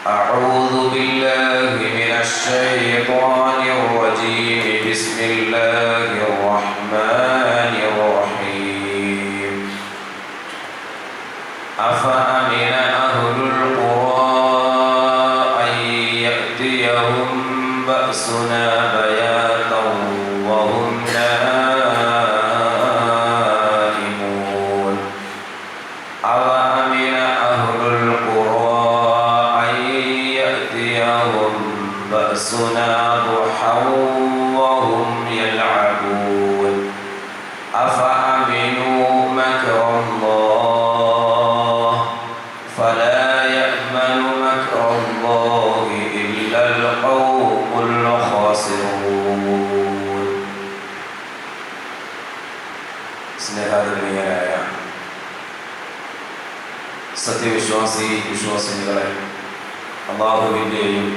أعوذ بالله من الشيطان الرجيم. بسم الله الرحمن الرحيم. أفأمن أهل القرى أن يأتيهم بأسنا بياتا وهم نائمون. أفأمن أهل القرى أن يأتيهم بأسنا ضحى وهم يلعبون. أفأمنوا مكر الله فلا يأمن مكر الله إلا القوم الخاسرون. സ്നേഹാദരണീയരായ വിശ്വാസിനികളെ, അല്ലാഹുവിൻ്റെയും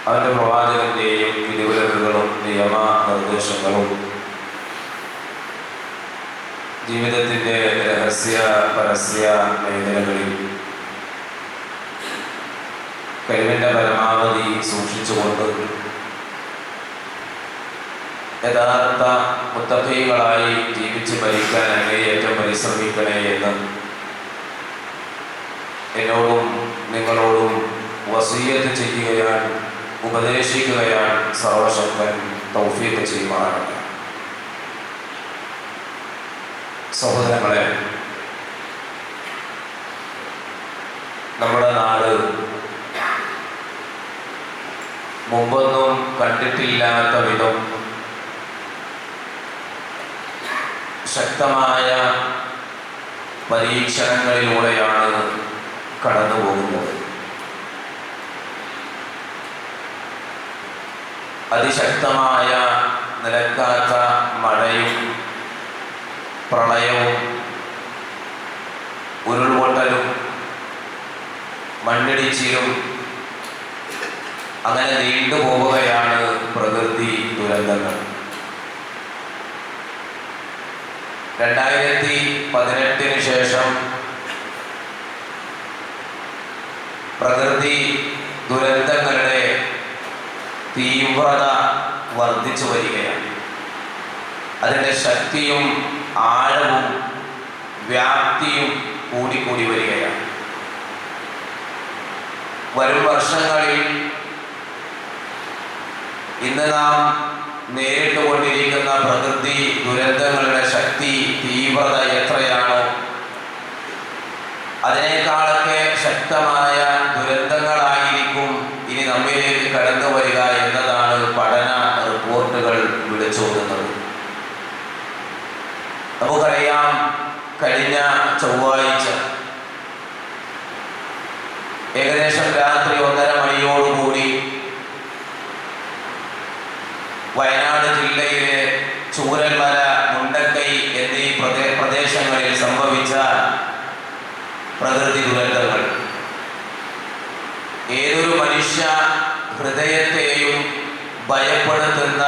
അവൻ്റെ പ്രവാചകൻ്റെയും വിധിവിലക്കുകളും നിയമ നിർദ്ദേശങ്ങളും ജീവിതത്തിൻ്റെ രഹസ്യ പരസ്യ മേഖലകളിൽ കഴിവിൻ്റെ പരമാവധി സൂക്ഷിച്ചുകൊണ്ട് യഥാർത്ഥ മുത്തഖീകളായി ജീവിച്ച് മരിക്കാൻ അങ്ങേയറ്റം പരിശ്രമിക്കണേ എന്ന് എന്നോടും നിങ്ങളോടും വസിയ്യത്ത് ചെയ്യുകയാണ്, ഉപദേശിക്കുകയാണ് സർവശക്തൻ തൗഫീഖ് ചെയ്യുമാറാകട്ടെ. സഹോദരങ്ങളെ, നമ്മുടെ നാട് മുമ്പൊന്നും കണ്ടിട്ടില്ലാത്ത വിധം ശക്തമായ പരീക്ഷണങ്ങളിലൂടെയാണ് കടന്നു പോകുന്നത്. അതിശക്തമായ നിലക്കാത്ത മഴയും പ്രളയവും ഉരുൾപൊട്ടലും മണ്ണിടിച്ചിലും അങ്ങനെ നീണ്ടുപോവുകയാണ് പ്രകൃതി ദുരന്തങ്ങൾ. 2018 ശേഷം പ്രകൃതി ദുരന്തങ്ങളുടെ തീവ്രത വർദ്ധിച്ചു വരികയാണ്. അതിൻ്റെ ശക്തിയും ആഴവും വ്യാപ്തിയും കൂടിക്കൂടി വരികയാണ്. വരും വർഷങ്ങളിൽ ഇന്ന് നാം നേരിട്ടുകൊണ്ടിരിക്കുന്ന പ്രകൃതി ദുരന്തങ്ങളുടെ ശക്തി തീവ്രത എത്രയാണോ അതിനേക്കാളൊക്കെ ശക്തമായ ദുരന്തങ്ങളായിരിക്കും ഇനി നമ്മിലേക്ക് കടന്നു വരിക എന്നതാണ് പഠന റിപ്പോർട്ടുകൾ വിളിച്ചോതുന്നത്. നമുക്കറിയാം, കഴിഞ്ഞ ചൊവ്വാഴ്ച ഏകദേശം രാത്രി 1:30 മണിയോടുകൂടി വയനാട് ജില്ലയിലെ ചൂരൽമല, മുണ്ടക്കൈ എന്നീ പ്രദേശങ്ങളിൽ സംഭവിച്ച പ്രകൃതി ദുരന്തങ്ങൾ ഏതൊരു മനുഷ്യ ഹൃദയത്തെയും ഭയപ്പെടുത്തുന്ന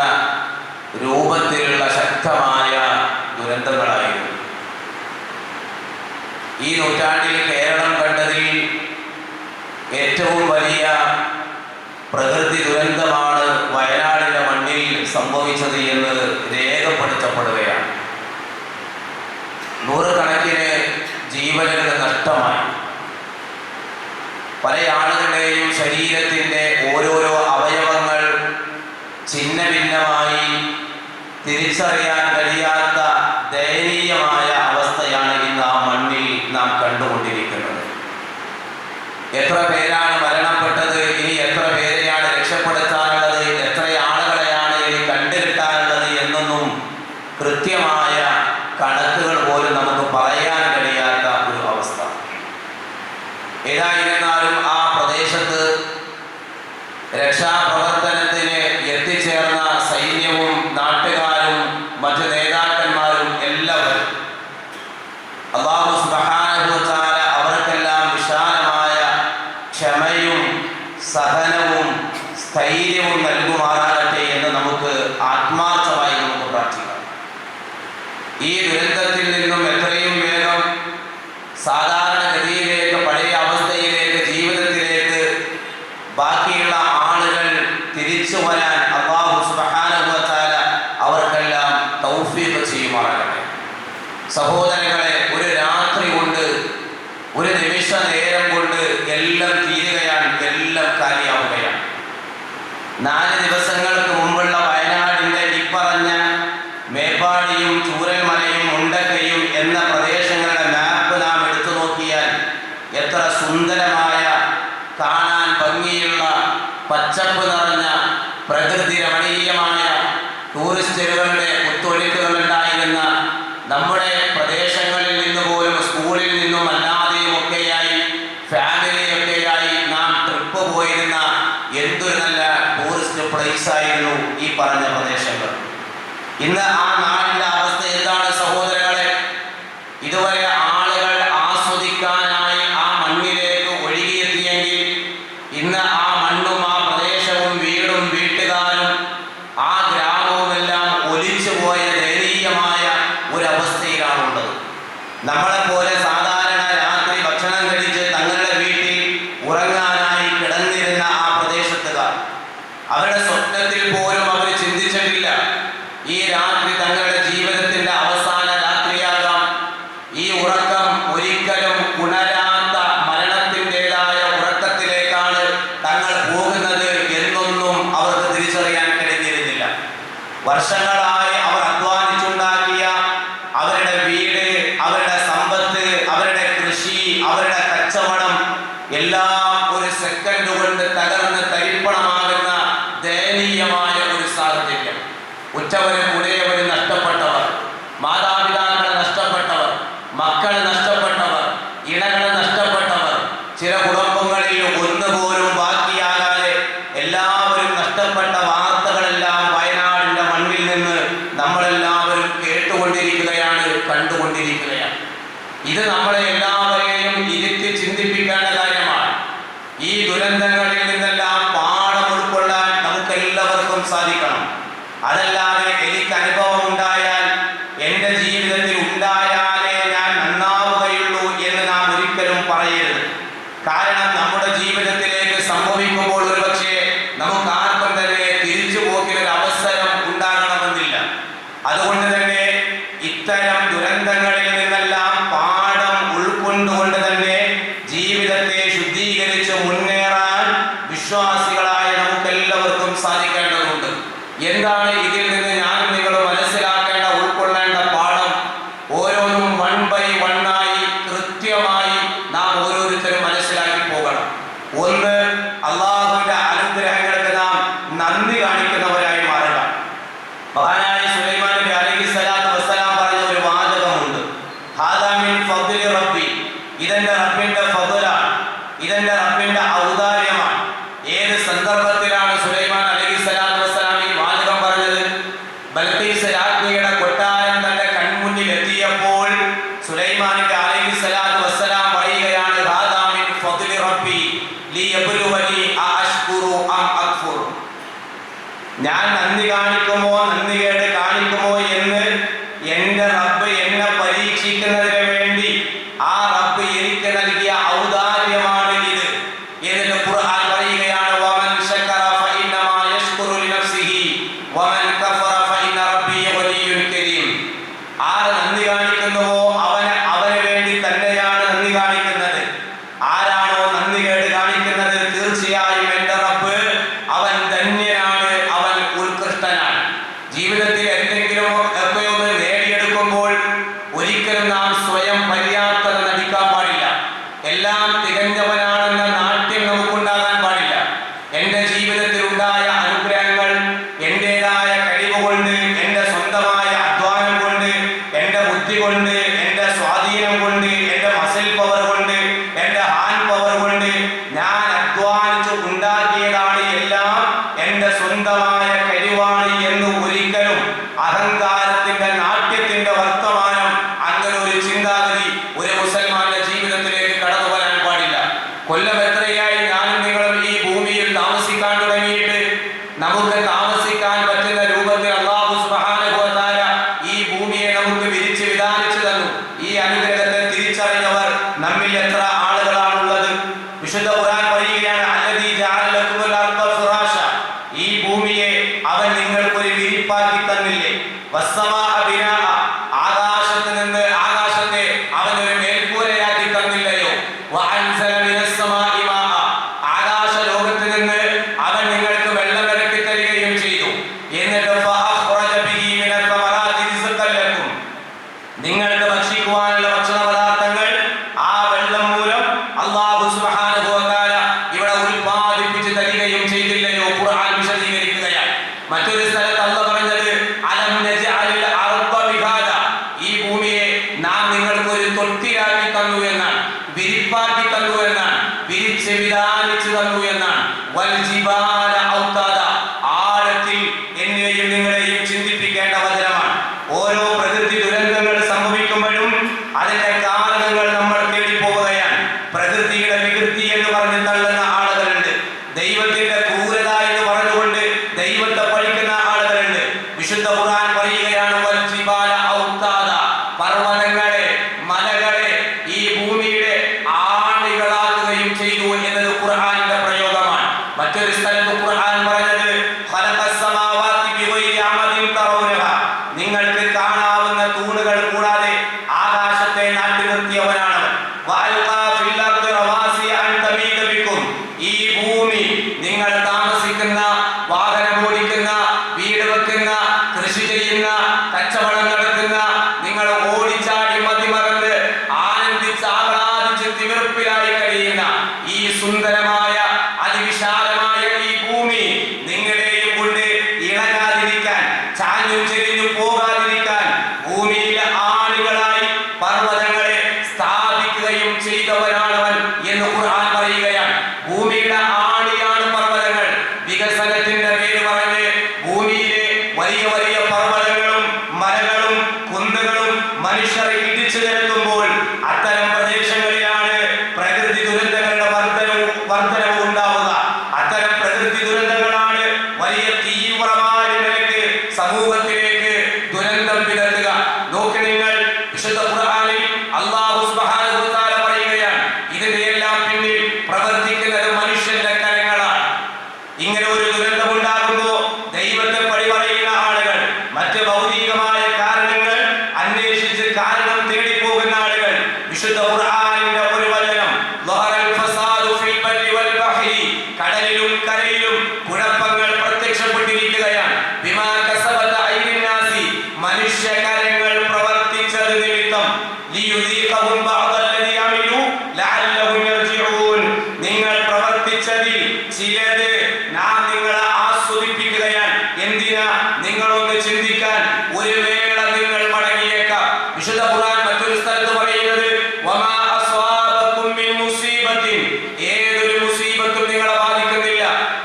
രൂപത്തിലുള്ള ശക്തമായ ദുരന്തങ്ങളായിരുന്നു. ഈ നൂറ്റാണ്ടിൽ കേരളം കണ്ടതിൽ ഏറ്റവും വലിയ പ്രകൃതി ദുരന്തമാണ് വയനാടിൻ്റെ മണ്ണിൽ സംഭവിച്ചത് എന്ന് രേഖപ്പെടുത്തപ്പെടുകയാണ്. നൂറുകണക്കിന് ജീവനുകൾ നഷ്ടമായി. പല ആളുകളുടെയും ശരീരത്തിൻ്റെ ഓരോരോ അവയവങ്ങൾ ഛിന്ന ഭിന്നമായി തിരിച്ചറിയാൻ കഴിയാത്ത ദയനീയമായ അവസ്ഥയാണ് ഇന്ന് ആ മണ്ണിൽ നാം കണ്ടുകൊണ്ടിരിക്കുന്നത്. എത്ര പേരാണ് മരണപ്പെട്ടത്, ഇനി എത്ര പേരെയാണ് രക്ഷപ്പെടുത്താനുള്ളത്, എത്ര ആളുകളെയാണ് ഇനി കണ്ടുകിട്ടാനുള്ളത് എന്നൊന്നും കൃത്യമായ കണക്കുകൾ പോലും നമുക്ക് പറയാൻ കഴിയാത്ത ഒരു അവസ്ഥ. ഏതായിരുന്നാലും ആ പ്രദേശത്ത് രക്ഷാപ്രവർത്തനത്തിന് എത്തിച്ചേർന്ന സൈന്യവും നാട്ടുകാരും മറ്റു നേതാക്കന്മാരും എല്ലാവരും അല്ലാഹു സുബ്ഹാനഹു വ തആല അവർക്കെല്ലാം വിശാലമായ ക്ഷമയും സഹനവും സ്ഥൈര്യവും നൽകുമാറാകട്ടെ എന്ന് നമുക്ക് ആത്മാർത്ഥമായി നമുക്ക് പ്രാർത്ഥിക്കാം. ഈ ദുരന്തത്തിൽ നിന്നും എത്രയും വേഗം സാധാരണഗതിയിലേക്ക്, പഴയ അവസ്ഥയിലേക്ക് സഹോദരങ്ങളെ, ഒരു രാത്രി കൊണ്ട്, ഒരു നിമിഷ നേരം കൊണ്ട് എല്ലാം തീരുകയാണ്, എല്ലാം കാലിയാവുകയാണ്. 4 ദിവസങ്ങൾക്ക് മുമ്പുള്ള വയനാടിൻ്റെ ഇപ്പറഞ്ഞ മേപ്പാടിയും ചൂരൽമലയും മുണ്ടക്കയും എന്ന പ്രദേശങ്ങളുടെ മാപ്പ് നാം എടുത്തു നോക്കിയാൽ എത്ര സുന്ദരമായ, കാണാൻ ഭംഗിയുള്ള, പച്ചപ്പ് നിറഞ്ഞ, പ്രകൃതി രമണീയമായ, ടൂറിസ്റ്റുകളുടെ കുത്തൊഴുക്കുകളുണ്ടായിരുന്ന നമ്മുടെ പ്രദേശങ്ങളിൽ നിന്ന് പോലും, സ്കൂളിൽ നിന്നും അല്ലാതെയും ഒക്കെയായി, ഫാമിലിയൊക്കെയായി നാം ട്രിപ്പ് പോയിരുന്ന എന്തൊരു നല്ല ടൂറിസ്റ്റ് പ്ലേസ് ആയിരുന്നു ഈ പറഞ്ഞ പ്രദേശങ്ങൾ. ഇന്ന് ആ നാടിൻ്റെ അവസ്ഥ എന്താണ് സഹോദരങ്ങളെ? ഇതുവരെ ആളുകൾ ആസ്വദിക്കാനായി ആ മണ്ണിലേക്ക് ഒഴുകിയെത്തിയെങ്കിൽ ഇന്ന് ആ മണ്ണും ആ പ്രദേശവും വീടും വീട്ടുകാരും ആ ഗ്രാമവുമെല്ലാം ഒലിച്ചു പോയ ദയനീയമായ ഒരവസ്ഥയിലാണുള്ളത്. നമ്മളെപ്പോലെ സാധാരണ രാത്രി ഭക്ഷണം കഴിച്ച് തങ്ങളുടെ വീട്ടിൽ ഉറങ്ങാനായി കിടന്നിരുന്ന ആ പ്രദേശത്തുകാർ, അവരുടെ സ്വപ്നത്തിൽ പോലും അവർ ചിന്തിച്ചിട്ടില്ല ഈ രാത്രി തങ്ങളുടെ ജീവിതത്തിൻ്റെ അവസാന രാത്രിയാകാം. ഈ ഉറക്കം ഒരിക്കലും ഉണരാത്ത മരണത്തിൻ്റെതായ ഉറക്കത്തിലേക്കാണ് തങ്ങൾ പോകുന്നത് എന്നൊന്നും അവർക്ക് തിരിച്ചറിയാൻ കഴിഞ്ഞിരുന്നില്ല. വർഷങ്ങളായി അവർ അധ്വാനിച്ചുണ്ടാക്കിയ അവരുടെ വീട്, അവരുടെ സമ്പത്ത്, അവരുടെ കൃഷി, അവരുടെ കച്ചവടം എല്ലാം ഒരു സെക്കൻഡ് കൊണ്ട് തകർന്ന് തരിപ്പണമാകുന്ന ദയനീയമായ ഒരു സാഹചര്യം. ഉറ്റവരും ഉടയവരും നഷ്ടപ്പെട്ടവർ, മാതാപിതാക്കളെ നഷ്ടപ്പെട്ടവർ, മക്കളെ നഷ്ടപ്പെട്ടവർ, ഇണകളെ നഷ്ടപ്പെട്ടവർ, ചില കുടുംബങ്ങളിൽ ഒന്നുപോലും ബാക്കിയാകാതെ എല്ലാവരും നഷ്ടപ്പെട്ട വാർത്തകളെല്ലാം വയനാടിൻ്റെ മണ്ണിൽ നിന്ന് നമ്മളെല്ലാവരും കേട്ടുകൊണ്ടിരിക്കുകയാണ്, കണ്ടുകൊണ്ടിരിക്കുകയാണ്. ഇത് നമ്മളെ എല്ലാവരെയും ഇരുത്തി ചിന്തിപ്പിക്കേണ്ട കാര്യമാണ്. ഈ ദുരന്തങ്ങളിൽ നിന്നെല്ലാം പാഠം ഉൾക്കൊള്ളാൻ നമുക്കെല്ലാവർക്കും സാധിക്കണം. അതല്ലാതെ എനിക്ക് അനുഭവം ഉണ്ടായാൽ, എൻ്റെ ജീവിതത്തിൽ ഉണ്ടായാലേ ഞാൻ നന്നാവുകയുള്ളൂ എന്ന് നാം ഒരിക്കലും പറയരുത്. കാരണം നമ്മുടെ ജീവിതത്തിലേക്ക് സംഭവിക്കുമ്പോൾ ഒരുപക്ഷെ നമുക്ക് ആർക്കും തന്നെ തിരിച്ചു പോക്കിനൊരു അവസരം ഉണ്ടാകണമെന്നില്ല. അതുകൊണ്ട് തന്നെ ഇത്തരം ദുരന്തങ്ങളിൽ നിന്നെല്ലാം പാഠം ഉൾക്കൊണ്ടുകൊണ്ട് തന്നെ ജീവിതത്തെ ശുദ്ധീകരിച്ച് മുന്നേറാൻ വിശ്വാസികളായ നമുക്കെല്ലാവർക്കും സാധിക്കേണ്ടതുണ്ട്. എന്താണ് ഇതിൽ നിന്ന് ഞാൻ നിങ്ങൾ മനസ്സിലാക്കേണ്ട, ഉൾക്കൊള്ളേണ്ട പാഠം? ഓരോന്നും 1 by 1 ആയി കൃത്യമായി നാം ഓരോരുത്തരും മനസ്സിലാക്കി പോകണം. ഒന്ന്, അള്ളാഹുവിന്റെ അനുഗ്രഹങ്ങൾക്ക് നാം നന്ദി കാണിക്കുന്നവരായി മാറുക. മഹാനായ സുലൈമാൻ നബി അലൈഹിസ്സലാത്തു വസ്സലാം പറഞ്ഞ ഒരു വാചകമുണ്ട്, ഹാദാ മിൻ ഫദ്ലി റബ്ബി, ഇതെന്റെ റബ്ബിന്റെ ഫദ്ലാണ്, ഇതെന്റെ റബ്ബിന്റെ ഔദാര്യമാണ്. ഏത് സന്ദർഭത്തിലാണ് സുലൈമാൻ അലൈഹിസ്സലാത്തു വസ്സലാം ഈ വാചകം പറഞ്ഞത്? ബൽഖീസ് രാജ്ഞിയുടെ കൊട്ടാരം തന്റെ കൺമുന്നിൽ എത്തിയപ്പോൾ സുലൈമാൻ നബി അലൈഹിസ്സലാത്തു വസ്സലാം പറയുകയാണ്, ഹാദാ മിൻ ഫദ്ലി റബ്ബി ലിയബ്ലുവനി അഅശ്കുറു അം അക്ഫുർ. ഞാൻ നന്ദി കാണിക്കുമോ നന്ദികേട് കാണിക്കുമോ എന്ന് എൻ്റെ റബ്ബ് എന്നെ പരീക്ഷിക്കുന്നതിന് വേണ്ടി ആ റബ്ബ് എനിക്ക് നൽകിയ ഔദാര്യമാണ് ഇത്. എന്നിട്ട് ഖുർആൻ പറയുകയാണ്, വമൻ ശക്കറ ഫഇന്നമാ യശ്കുറു ലിനഫ്സിഹി വമൻ കഫറ ഫഇന്ന റബ്ബി ഗനിയ്യുൻ കരീം. ആര് നന്ദി കാണിക്കുന്നുവോ അവന് വേണ്ടി തന്നെയാണ് നന്ദി കാണിക്കുന്നത്. ആരാണോ നന്ദികേട് കാണിക്കുന്നത്, തീർച്ചയായും എൻ്റെ റബ്ബ് അവൻ ധന്യനാണ്, അവൻ ഉത്കൃഷ്ടനാണ്. ജീവിതത്തിൽ എന്തെങ്കിലും ഒക്കെ ഒന്ന് നേടിയെടുക്കുമ്പോൾ ഒരിക്കലും നാം സ്വയം പര്യാപ്തത നടിക്കാൻ പാടില്ല. എല്ലാം തികഞ്ഞവനാണെന്ന നാട്യം നമുക്കുണ്ടാകാൻ പാടില്ല. എൻ്റെ ജീവിതത്തിൽ ഉണ്ടായ അനുഗ്രഹങ്ങൾ എൻ്റെതായ കഴിവ് കൊണ്ട്, എൻ്റെ സ്വന്തമായ അധ്വാനം കൊണ്ട്, എൻ്റെ ബുദ്ധി കൊണ്ട്, എൻ്റെ സ്വാധീനം കൊണ്ട്, എൻ്റെ മസിൽ പവർ കൊണ്ട്, എൻ്റെ ഹാൻഡ് പവർ കൊണ്ട് ഞാൻ അധ്വാനിച്ചു ഉണ്ടാക്കിയതാണ്, എല്ലാം എൻ്റെ സ്വന്തമായ കഴിവാണ് എന്ന് ഒരിക്കലും അഹങ്കാരത്തിന്റെ, നാട്യത്തിന്റെ വർത്തമാനം, അങ്ങനെ ഒരു ചിന്താഗതി ഒരു മുസൽമാന്റെ ജീവിതത്തിലേക്ക് കടന്നു വരാൻ പാടില്ല. കൊല്ലം എത്രയായി ഞാനും നിങ്ങളും ഈ ഭൂമിയിൽ താമസിക്കാൻ തുടങ്ങിയിട്ട്? നമുക്ക് താമസിക്കാൻ പറ്റുന്ന രൂപത്തിൽ അല്ലാഹു സുബ്ഹാനഹു വ തആല ഈ ഭൂമിയെ നമുക്ക് വിരിച്ച് വിധാനിച്ചു തന്നു. ഈ അനുഗ്രഹത്തെ തിരിച്ചറിഞ്ഞവർ നമ്മിൽ എത്ര ആളുകളാണുള്ളത്? വിശുദ്ധ ഖുർആൻ പറയുകയാണ്, അല്ലദീ ജഅല ലക്കുമുൽ അർദ ഫിറാശ, ഈ ഭൂമിയെ അവൻ നിങ്ങൾക്കൊരു വിരിപ്പാക്കി തന്നില്ലേ? വസ്സമാഅ ബിനാഅ, ആകാശത്ത് നിന്ന് അല്ലാഹു സുബ്ഹാനഹു വ തആല ഇവിടെ ഉൽപാദിപ്പിച്ചു തരികയും ചെയ്തില്ലയോ? ഖുർആൻ വിശദീകരിക്കുകയാണ്. മറ്റൊരു സ്ഥലത്ത് അല്ലാഹു പറഞ്ഞത് അലം നജഅലിൽ അർദ ബിഹാദ, ഈ ഭൂമിയെ നാം നിങ്ങൾക്ക് ഒരു തൊട്ടിലാക്കി തന്നു എന്നാണ്, വിരിപ്പാക്കി തന്നു എന്നാണ്, വിരിച്ച് വിധാനിച്ചു തന്നു എന്നാണ്. വൽ ജിബാല ഔതാദ, ആഴത്തിൽ എന്നെയും നിങ്ങളെയും ചിന്തിപ്പിക്കേണ്ട വചനമാണ്. ഓരോ പ്രകൃതി ദുരന്തങ്ങൾ സംഭവിക്കുമ്പോഴും അതിന്റെ കാരണങ്ങൾ നമ്മൾ തേടിപ്പോവുകയാണ്. പ്രകൃതിയുടെ വികൃതി എന്ന് പറഞ്ഞ് തള്ളുന്ന ആളുകളുണ്ട്, ദൈവത്തിന്റെ ക്രൂരത എന്ന് പറഞ്ഞുകൊണ്ട് ദൈവത്തെ പഠിക്കുന്ന ആളുകളുണ്ട്. വിശുദ്ധ ഖുർആൻ പറയുകയാണ് വൽ ജിബാല ഔതാദ, പർവ്വതങ്ങളെ മലകളെ ഈ ഭൂമിയുടെ ആണികളാക്കുകയും ചെയ്തു എന്നത് ഖുർആനിന്റെ പ്രയോഗമാണ്. മറ്റൊരു സ്ഥലത്ത് ഖുർആൻ പറഞ്ഞത് ഖലഖസ് സമാവാതി ബിഗൈരി അമദിൻ തറൗനഹ, നിങ്ങൾക്ക് കാണാവുന്ന തൂണുകൾ കൂടാതെ ആകാശത്തെ നാട്ടി നിർത്തിയവനാണ്. വഅൽഖാ ഫിൽ അർദി റവാസിയ അൻ തമീദ ബികും, ഈ ഭൂമി നിങ്ങൾ താമസിക്കുന്ന, വാഹനം ഓടിക്കുന്ന, വീട് വെക്കുന്ന, കൃഷി ചെയ്യുന്ന, കച്ചവടം നടത്തുന്ന, നിങ്ങൾ ഓടിച്ചാടി മതിമറന്ന് ആനന്ദിച്ച് ആഹ്ലാദിച്ച് തിമിർപ്പിലായി കഴിയുന്ന ഈ സുന്ദരമായ അതിവിശാലമായ ഈ ഭൂമി നിങ്ങളെയും കൊണ്ട് ഇളകാതിരിക്കാൻ, ചാഞ്ഞും ചെരിഞ്ഞും പോകാതിരിക്കാൻ ഭൂമിയിലെ ആണികളായി പർവ്വതങ്ങളെ സ്ഥാപിക്കുകയും ചെയ്തവനാണവൻ എന്ന് ഖുർആൻ പറയുകയാണ്. ഭൂമിയുടെ ആണിയാണ് പർവ്വതങ്ങൾ. വികസനത്തിന്റെ പേര് പറഞ്ഞ് ഭൂമിയിലെ വലിയ വലിയ പർവ്വതങ്ങളും മലകളും കുന്നുകളും മനുഷ്യർ ഇടിച്ചു നിരത്തുമ്പോൾ അത്തരം പ്രദേശങ്ങളിലാണ് പ്രകൃതി ദുരന്തങ്ങളുടെ വർധനവും ഉണ്ടാവുക. അത്തരം പ്രകൃതി ദുരന്തങ്ങളാണ് വലിയ തീവ്രമായ നിലയ്ക്ക് സമൂഹത്തിലേക്ക് ദുരന്തം വിതറുക. നോക്കി നിങ്ങൾ, വിശുദ്ധ ഖുർആനിൽ അല്ലാഹു സുബ്ഹാനഹു വ തആല പറയുകയാണ്, ഇതിന്റെ എല്ലാം പിന്നിൽ പ്രവർത്തിക്കുന്നത് മനുഷ്യന്റെ കരങ്ങളാണ്. ഇങ്ങനെ ഒരു ദുരന്തം ഉണ്ടാകുമ്പോൾ ദൈവത്തെ പഴി പറയുന്ന ആളുകൾ, മറ്റ് ഭൗതികമായ കാരണങ്ങൾ അന്വേഷിച്ച് കാരണം തേടിപ്പോകുന്ന ആളുകൾ, വിശുദ്ധ ഖുർആനിന്റെ ഒരു വചനം ളഹറൽ ഫസാദു ഫിൽ ബർരി വൽ ബഹരി, കടലിലും കരയിലും കുഴപ്പങ്ങൾ പ്രത്യക്ഷപ്പെട്ടിരിക്കുകയാണ്. ബിമാ കസബത ഐദിൻ നാസി, മനുഷ്യകരങ്ങൾ പ്രവർത്തിച്ചത് നിമിത്തം. ലിയുദീഖഹും ബഅദല്ലദി അമിലു ലഅല്ലഹും യർജിഊൻ, നിങ്ങൾ പ്രവർത്തിച്ചതിൽ ചിലത് നാം നിങ്ങളെ ആസ്വദിപ്പിക്കുകയാണ്. എന്തിനാ? നിങ്ങളൊന്ന് ചിന്തിക്കാൻ, ഒരു വേള നിങ്ങൾ മടങ്ങിയേക്കാം. വിശുദ്ധ ഖുർആൻ മറ്റൊരു സ്ഥലത്ത് പറയുന്നത് വമാ അസ്വാബകും മിൻ മുസീബത്തിൻ, ഏതൊരു മുസീബത്തും നിങ്ങളെ ബാധിക്കുന്നില്ല.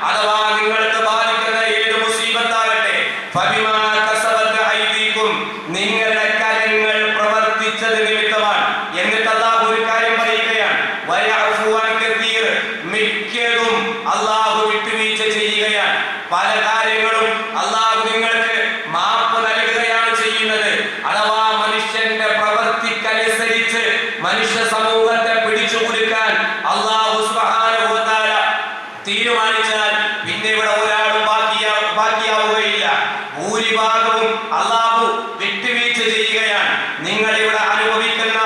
അഥവാ നിങ്ങൾക്ക് ബാധിക്കുന്ന ഏത് മുസീബത്താകട്ടെ ഫബിമാ കസബത ഐദീകും, നിങ്ങളുടെ കരങ്ങൾ പ്രവർത്തിച്ചത് നിമിത്തമാണ്. എന്നിട്ട് അല്ലാഹു ഒരു കാര്യം പറയുകയാണ് വയഅഫു അൻ കതീർ, മിക്കതും അല്ലാഹു വിട്ടുവീഴ്ച ചെയ്യുകയാണ്. പല കാര്യങ്ങളും അല്ലാഹു നിങ്ങൾക്ക് മാപ്പ് നൽകുകയാണ് ചെയ്യുന്നത്. അഥവാ മനുഷ്യന്റെ പ്രവൃത്തിക്കനുസരിച്ച് മനുഷ്യ സമൂഹത്തെ പിടിച്ചു കുലുക്കാൻ അല്ലാഹു സുബ്ഹാനഹു വ തആല തീരുമാനിച്ചാൽ പിന്നെ ഇവിടെ ഒരാളും ബാക്കിയാവുകയില്ല. ഭൂരിഭാഗവും അല്ലാഹു വിട്ടുവീഴ്ച ചെയ്യുകയാണ്. നിങ്ങൾ ഇവിടെ അനുഭവിക്കുന്ന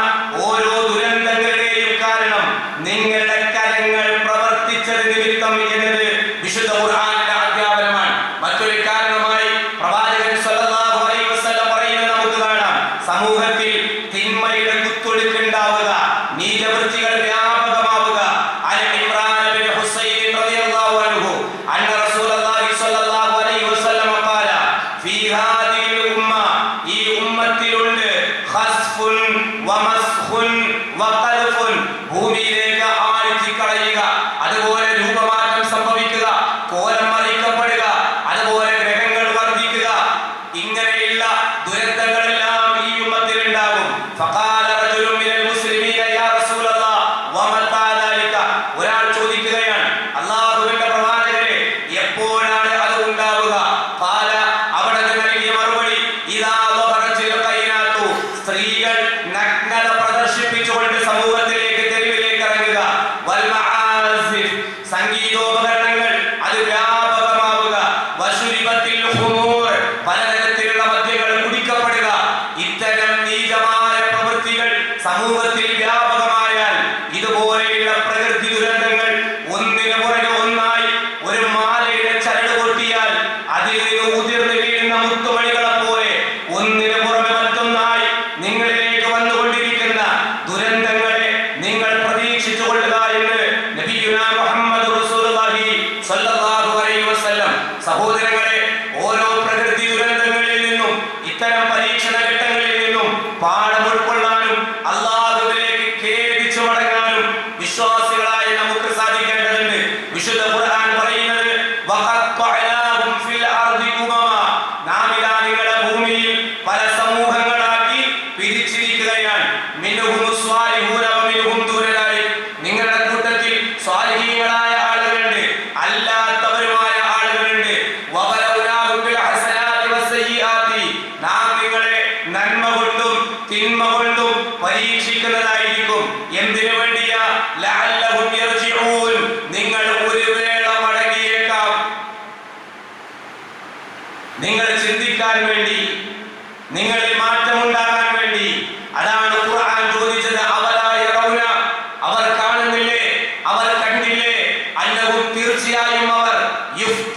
ഓരോ ദുരന്തങ്ങളുടെയും കാരണം നിങ്ങളുടെ കരങ്ങൾ പ്രവർത്തിച്ചത് നിമിത്തം എന്നത് വിശുദ്ധ ഖുർആനിന്റെ അധ്യാപനമാണ്. മറ്റൊരു കാരണമായി പ്രവാചകൻ സ്വല്ലല്ലാഹു അലൈഹി വസല്ലം പറയുന്നത് നമുക്ക് കാണാം, സമൂഹത്തിൽ തിന്മയുടെ കുത്തൊഴുക്കുണ്ടാവുക, നീചവൃത്തികൾ വ്യാപകമാവുക. അൻ ഇമ്രാൻ ബിൻ ഹുസൈൻ റളിയല്ലാഹു അൻഹു അന്ന റസൂലുള്ളാഹി സ്വല്ലല്ലാഹു അലൈഹി വസല്ലം ഖാല ഫീ ഹാദിഹിൽ ഉമ്മ, ഈ ഉമ്മത്തിലുണ്ട് ഖസ്ഫുൻ വമസ്ഖുൻ വഖൽഫുൻ, ഭൂമിയിലേക്ക് ആഴ്ത്തി കളയുക, അതുപോലെ രൂപമാറ്റം സംഭവിക്കുക, കോലം മറിക്കപ്പെടുക, അതുപോലെ ഗ്രഹങ്ങൾ വർദ്ധിക്കുക. ഇങ്ങനെയുള്ള ദുരന്തങ്ങളെല്ലാം ഈ ഉമ്മത്തിൽ ഉണ്ടാകും. ഫഖാല റജുലുൻ മിനൽ മുസ്ലിമീന യാ റസൂലല്ലാഹ് വമതാ ദാലിക, ഒരാൾ ചോദിക്കുകയാണ്, അല്ലാഹുവിന്റെ പ്രവാചകരെ എപ്പോഴാണ് അത് ഉണ്ടാവുക? ഖാല, അവിടെ നൽകിയ മറുപടി ഇദാ വഖറത്തിൽ ഖൈനാതു, സ്ത്രീകൾ നഗ്നത പ്രദർശിപ്പിച്ചുകൊണ്ട് സമൂഹത്തിലേക്ക് തെരുവിലേക്ക് ഇറങ്ങുക. വൽ മആസിഫ്, സംഗീതോപകരണങ്ങൾ അത് വ്യാപകമാവുക. വശുരിബത്തിൽ ഖുമൂർ, പലതരത്തിലുള്ള മദ്യങ്ങൾ കുടിക്കപ്പെടുക. ഇത്തരം നീചമായ പ്രവൃത്തികൾ സമൂഹത്തിൽ വ്യാപകമായാൽ ഇതുപോലെയുള്ള പ്രകൃതി ദുരന്തങ്ങൾ ഒന്നിനു പുറകെ ഒന്നായി ഒരു മാലയുടെ ചരട് പൊട്ടിയാൽ അതിൽ നിന്ന് ഉതിർന്നു വീഴുന്ന മുത്തുമണികളെ പോലെ ഒന്നിനു പുറമെ മറ്റൊന്നായി നിങ്ങളിലേക്ക് വന്നുകൊണ്ടിരിക്കുന്ന ദുരന്തങ്ങളെ നിങ്ങൾ പ്രതീക്ഷിച്ചു കൊള്ളുക എന്ന്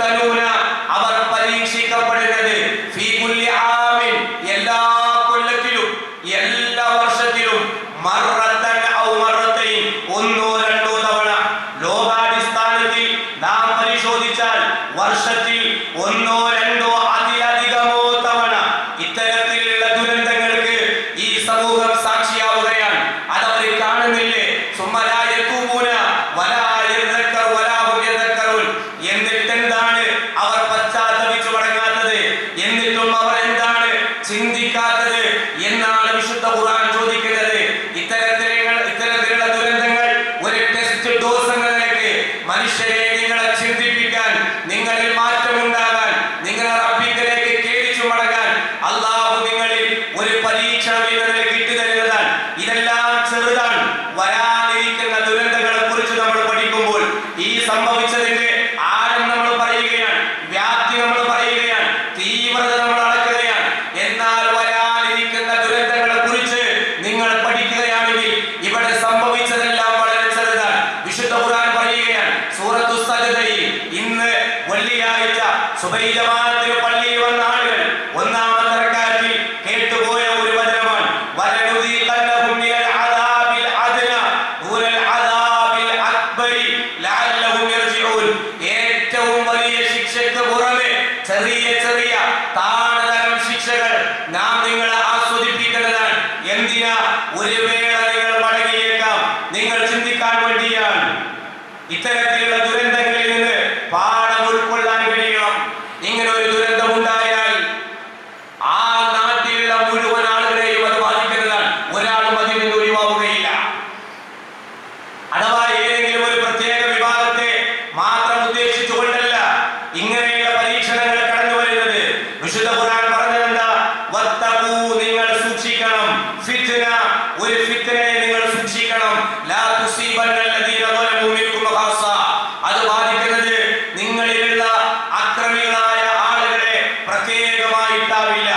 യുഫ്തനൂന അവർ പരീക്ഷിക്കപ്പെടുന്നത് ഫീ കുല്ലി ആമിൻ എല്ലാ കൊല്ലത്തിലും എല്ലാ വർഷത്തിലും മർറത്തൻ ഔ മർറത്തൈൻ ഒന്നോ രണ്ടോ തവണ. ലോകാടിസ്ഥാനത്തിൽ നാം പരിശോധിച്ചാൽ വർഷത്തിൽ ഒന്നോ രണ്ടോ അതിലധികമോ തവണ ഇത്തരത്തിലുള്ള ദുരന്തങ്ങൾക്ക് ഈ സമൂഹം സാക്ഷിയാവുകയാണ്. അതവർ കാണുന്നില്ലേ? എന്നിട്ടെന്താണ് അവർ പശ്ചാത്തപിച്ചു മടങ്ങാത്തത്? എന്നിട്ടും അവർ എന്താണ് ചിന്തിക്കാത്തത് എന്നാണ് വിശുദ്ധ ഖുർആൻ ചോദിക്കുന്നത്. ഇത്തരത്തിലുള്ള ദുരന്തങ്ങൾ ഒരു ടെസ്റ്റ് ഡോസ് എന്ന നിലയ്ക്ക് മനുഷ്യരെ നിങ്ങളെ ചിന്തിപ്പിക്കാൻ, നിങ്ങളിൽ മാറ്റമുണ്ടാകാൻ, നിങ്ങളെ റബ്ബിലേക്ക് ഖേദിച്ചു മടങ്ങാൻ അല്ലാഹു നിങ്ങളിൽ ഒരു പരീക്ഷണം എന്ന നിലയ്ക്ക് ഇട്ടു തരുന്നതാണ്. ഇതെല്ലാം ചെറുതാണ്. വരാനിരിക്കുന്ന ദുരന്തങ്ങളെ കുറിച്ച് നമ്മൾ പഠിക്കുമ്പോൾ ഈ സംഭവിച്ചതിന്റെ ആഴം നമ്മൾ പറയുകയാണ്, വ്യാപ്തി നമ്മൾ പറയുകയാണ്, തീവ്രത നമ്മൾ അളക്കുകയാണ്. എന്നാൽ വരാനിരിക്കുന്ന ദുരന്തങ്ങളെ കുറിച്ച് നിങ്ങൾ പഠിക്കുകയാണെങ്കിൽ ഇവിടെ സംഭവിച്ചതെല്ലാം വളരെ ചെറുതാണ്. വിശുദ്ധ ഖുർആൻ പറയുകയാണ് സൂറത്തു സജ്ദയിൽ, ഇന്ന് വെള്ളിയാഴ്ച സുബഹി ജമാഅത്തിന് പള്ളിയിൽ വന്ന ആളുകൾ ഒന്നാമത്തെ റക്അത്തിൽ കേട്ടുപോയ ഒരു വചനമാണ് വലനുദീഖന്നഹും മിനൽ അദാബിൽ അദ്നാ ദൂനൽ അദാബിൽ അക്ബരി ലഅല്ലഹും യർജിഊൻ. ഏറ്റവും വലിയ ശിക്ഷയ്ക്ക് പുറമെ ചെറിയ ചെറിയ താണതരം ശിക്ഷകൾ നാം നിങ്ങളെ ആസ്വദിപ്പിക്കുന്നതാണ്. എന്തിനാ? ഒരു വേള നിങ്ങൾ മടങ്ങിയേക്കാം. നിങ്ങൾ ചിന്തിക്കാൻ വേണ്ടിയാണ്. ഇത്തരത്തിലുള്ള ദുരന്തങ്ങളിൽ നിന്ന് പാഠം ഉൾക്കൊള്ളാൻ കഴിയണം. ഇങ്ങനെ ഒരു ദുരന്തം ഉണ്ടായാൽ ആ നാട്ടിലുള്ള മുഴുവൻ ആളുകളെയും അത് ബാധിക്കുന്നതാണ്. ഒരാളും അതിൽ നിന്ന് ഒഴിവാവുകയില്ല. അഥവാ ഏതെങ്കിലും ഒരു പ്രത്യേക വിഭാഗത്തെ മാത്രം ഉദ്ദേശിച്ചുകൊണ്ടല്ല ഇങ്ങനെയുള്ള പരീക്ഷണങ്ങൾ കടന്നു വരുന്നത്. വിശുദ്ധ ഖുർആൻ പറഞ്ഞതെന്താ? വത്തഖൂ, നിങ്ങൾ സൂക്ഷിക്കണം. ഫിത്ന, ഒരു ഫിത്നയെ നിങ്ങൾ സൂക്ഷിക്കണം. ലാ തുസീബന്നല്ലദീന ളലമൂ മിൻകും ഖാസ്സ, അത് ബാധിക്കുന്നത് നിങ്ങളിലുള്ള അക്രമികളായ ആളുകളെ പ്രത്യേകമായിട്ടാവില്ല.